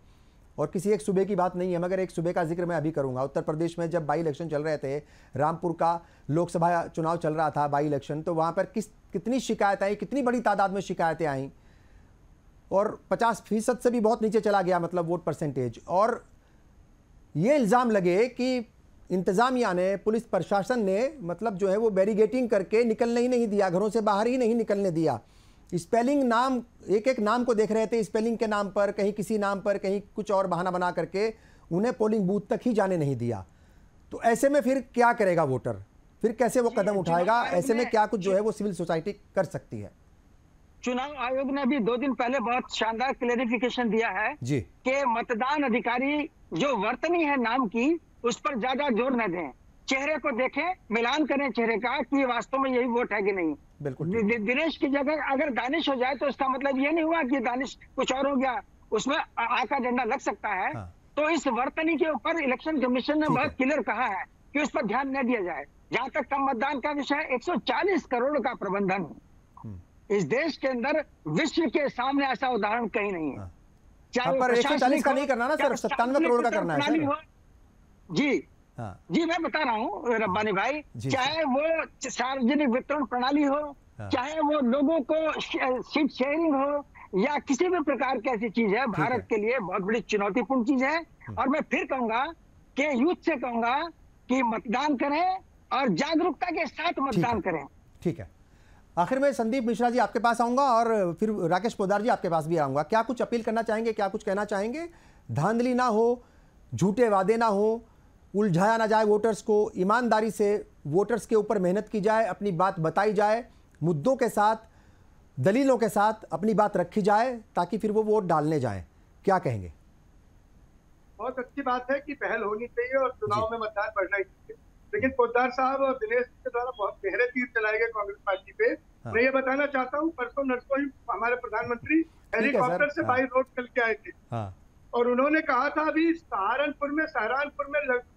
और किसी एक सूबे की बात नहीं है, मगर एक सूबे का जिक्र मैं अभी करूंगा। उत्तर प्रदेश में जब बाई इलेक्शन चल रहे थे, रामपुर का लोकसभा चुनाव चल रहा था, बाई इलेक्शन, तो वहाँ पर कितनी शिकायत आई, कितनी बड़ी तादाद में शिकायतें आईं, और 50% से भी बहुत नीचे चला गया मतलब वोट परसेंटेज। और ये इल्ज़ाम लगे कि इंतज़ामिया ने, पुलिस प्रशासन ने मतलब जो है वो बैरिगेटिंग करके निकलने ही नहीं दिया, घरों से बाहर ही नहीं निकलने दिया। स्पेलिंग नाम, एक एक नाम को देख रहे थे, स्पेलिंग के नाम पर, कहीं किसी नाम पर, कहीं कुछ और बहाना बना करके उन्हें पोलिंग बूथ तक ही जाने नहीं दिया। तो ऐसे में फिर क्या करेगा वोटर, फिर कैसे वो कदम उठाएगा? ऐसे में क्या कुछ जो है वो सिविल सोसाइटी कर सकती है? चुनाव आयोग ने भी 2 दिन पहले बहुत शानदार क्लेरिफिकेशन दिया है जी कि मतदान अधिकारी जो वर्तनी है नाम की, उस पर ज्यादा जोर न दें, चेहरे को देखें, मिलान करें चेहरे का कि वास्तव में यही वोट है कि नहीं। बिल्कुल। दिनेश की जगह अगर दानिश हो जाए तो इसका मतलब ये नहीं हुआ कि दानिश कुछ और हो गया, उसमें आ का झंडा लग सकता है। हाँ। तो इस वर्तनी के ऊपर इलेक्शन कमीशन ने बहुत क्लियर कहा है कि उस पर ध्यान न दिया जाए। जहां तक कम मतदान का विषय, 140 करोड़ का प्रबंधन इस देश के अंदर विश्व के सामने ऐसा उदाहरण कहीं नहीं है। चाहे पर 140 का नहीं करना ना सर, 97 करोड़ का करना है सर। जी जी मैं बता रहा हूँ रब्बानी भाई, चाहे वो सार्वजनिक वितरण प्रणाली हो, चाहे वो लोगों को सीट शेयरिंग हो, या किसी भी प्रकार की ऐसी चीज है, भारत के लिए बहुत बड़ी चुनौतीपूर्ण चीज है। और मैं फिर कहूंगा कि यूथ से कहूंगा कि मतदान करें और जागरूकता के साथ मतदान करें। ठीक है, आखिर में संदीप मिश्रा जी आपके पास आऊंगा और फिर राकेश पोद्दार जी आपके पास भी आऊंगा। क्या कुछ अपील करना चाहेंगे, क्या कुछ कहना चाहेंगे? धांधली ना हो, झूठे वादे ना हो, उलझाया ना जाए वोटर्स को, ईमानदारी से वोटर्स के ऊपर मेहनत की जाए, अपनी बात बताई जाए, मुद्दों के साथ, दलीलों के साथ अपनी बात रखी जाए ताकि फिर वो वोट डालने जाए। क्या कहेंगे? बहुत अच्छी बात है कि पहल होनी चाहिए और चुनाव में मतदान बढ़ना ही चाहिए, लेकिन पोद्दार साहब और दिनेश के द्वारा बहुत गहरे तीर चलाए गए कांग्रेस पार्टी पे। मैं ये बताना चाहता हूँ, परसों नरसों ही हमारे प्रधानमंत्री हेलीकॉप्टर से बाई रोड चल के आए थे और उन्होंने कहा था अभी सहारनपुर में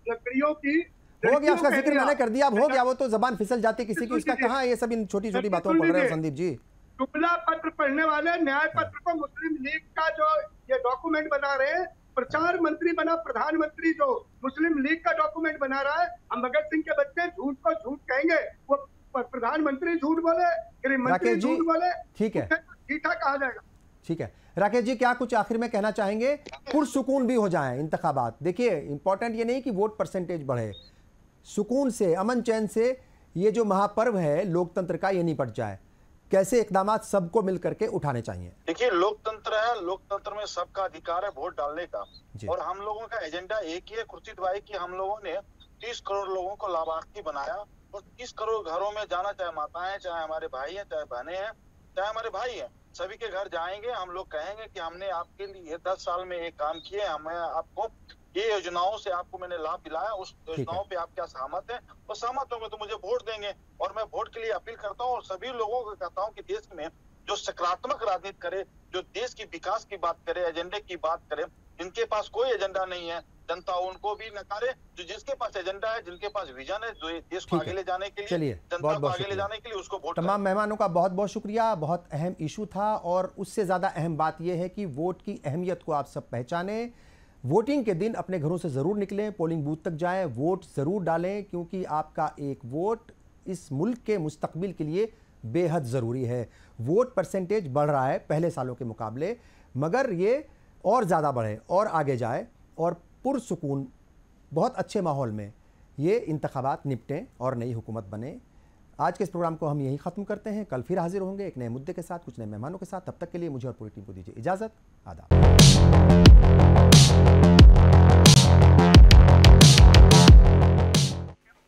लकड़ियों की हो गया, उसका जिक्र मैंने कर दिया। अब हो गया, वो तो जबान फिसल जाती किसी की, उसका कहाँ ये सब इन छोटी छोटी बातों में पढ़ रहे हो संदीप जी। शुक्ला पत्र पढ़ने वाले न्याय पत्र को मुस्लिम लीग का जो ये डॉक्यूमेंट बना रहे हैं, प्रचार मंत्री बना प्रधानमंत्री जो मुस्लिम लीग का डॉक्यूमेंट बना रहा है। हम भगत सिंह के बच्चे झूठ को झूठ कहेंगे, वो प्रधानमंत्री झूठ बोले, गृह मंत्री झूठ बोले, ठीक है, ठीठा कहा जाएगा। ठीक है, राकेश जी क्या कुछ आखिर में कहना चाहेंगे? पुरसुकून भी हो जाए इंतखाबात। देखिए इंपॉर्टेंट ये नहीं कि वोट परसेंटेज बढ़े, सुकून से, अमन चैन से ये जो महापर्व है लोकतंत्र का ये निपट जाए। कैसे इकदाम सबको मिल करके उठाने चाहिए? देखिए लोकतंत्र है, लोकतंत्र में सबका अधिकार है वोट डालने का, और हम लोगों का एजेंडा एक ही है खुर्शीद भाई कि हम लोगों ने 30 करोड़ लोगों को लाभार्थी बनाया और 30 करोड़ घरों में जाना, चाहे माताएं, चाहे हमारे भाई हैं, चाहे बहनें हैं, चाहे हमारे भाई हैं, सभी के घर जाएंगे। हम लोग कहेंगे कि हमने आपके लिए 10 साल में एक काम किए, हमें आपको ये योजनाओं से आपको मैंने लाभ दिलाया, उस योजनाओं पे आप क्या सहमत हैं, और सहमत होंगे तो मुझे वोट देंगे। और मैं वोट के लिए अपील करता हूँ और सभी लोगों को कहता हूँ कि देश में जो सकारात्मक राजनीति करे, जो देश की विकास की बात करे, एजेंडे की बात करे, जिनके पास कोई एजेंडा नहीं है जनता उनको भी नकारे, जो जिसके पास एजेंडा है, जिनके पास विजन है, जो देश को आगे ले जाने के लिए, जनता को आगे ले जाने के लिए, उसको वोट। तमाम मेहमानों का बहुत बहुत शुक्रिया। बहुत अहम इशू था और उससे ज्यादा अहम बात यह है कि वोट की अहमियत को आप सब पहचाने। वोटिंग के दिन अपने घरों से ज़रूर निकलें, पोलिंग बूथ तक जाएं, वोट ज़रूर डालें, क्योंकि आपका एक वोट इस मुल्क के मुस्तकबिल के लिए बेहद ज़रूरी है। वोट परसेंटेज बढ़ रहा है पहले सालों के मुकाबले, मगर ये और ज़्यादा बढ़े और आगे जाए और पुरसुकून बहुत अच्छे माहौल में ये इंतखाबात निपटें और नई हुकूमत बने। आज के इस प्रोग्राम को हम यहीं ख़त्म करते हैं। कल फिर हाजिर होंगे एक नए मुद्दे के साथ, कुछ नए मेहमानों के साथ। तब तक के लिए मुझे और पूरी टीम को दीजिए इजाज़त। आदाब।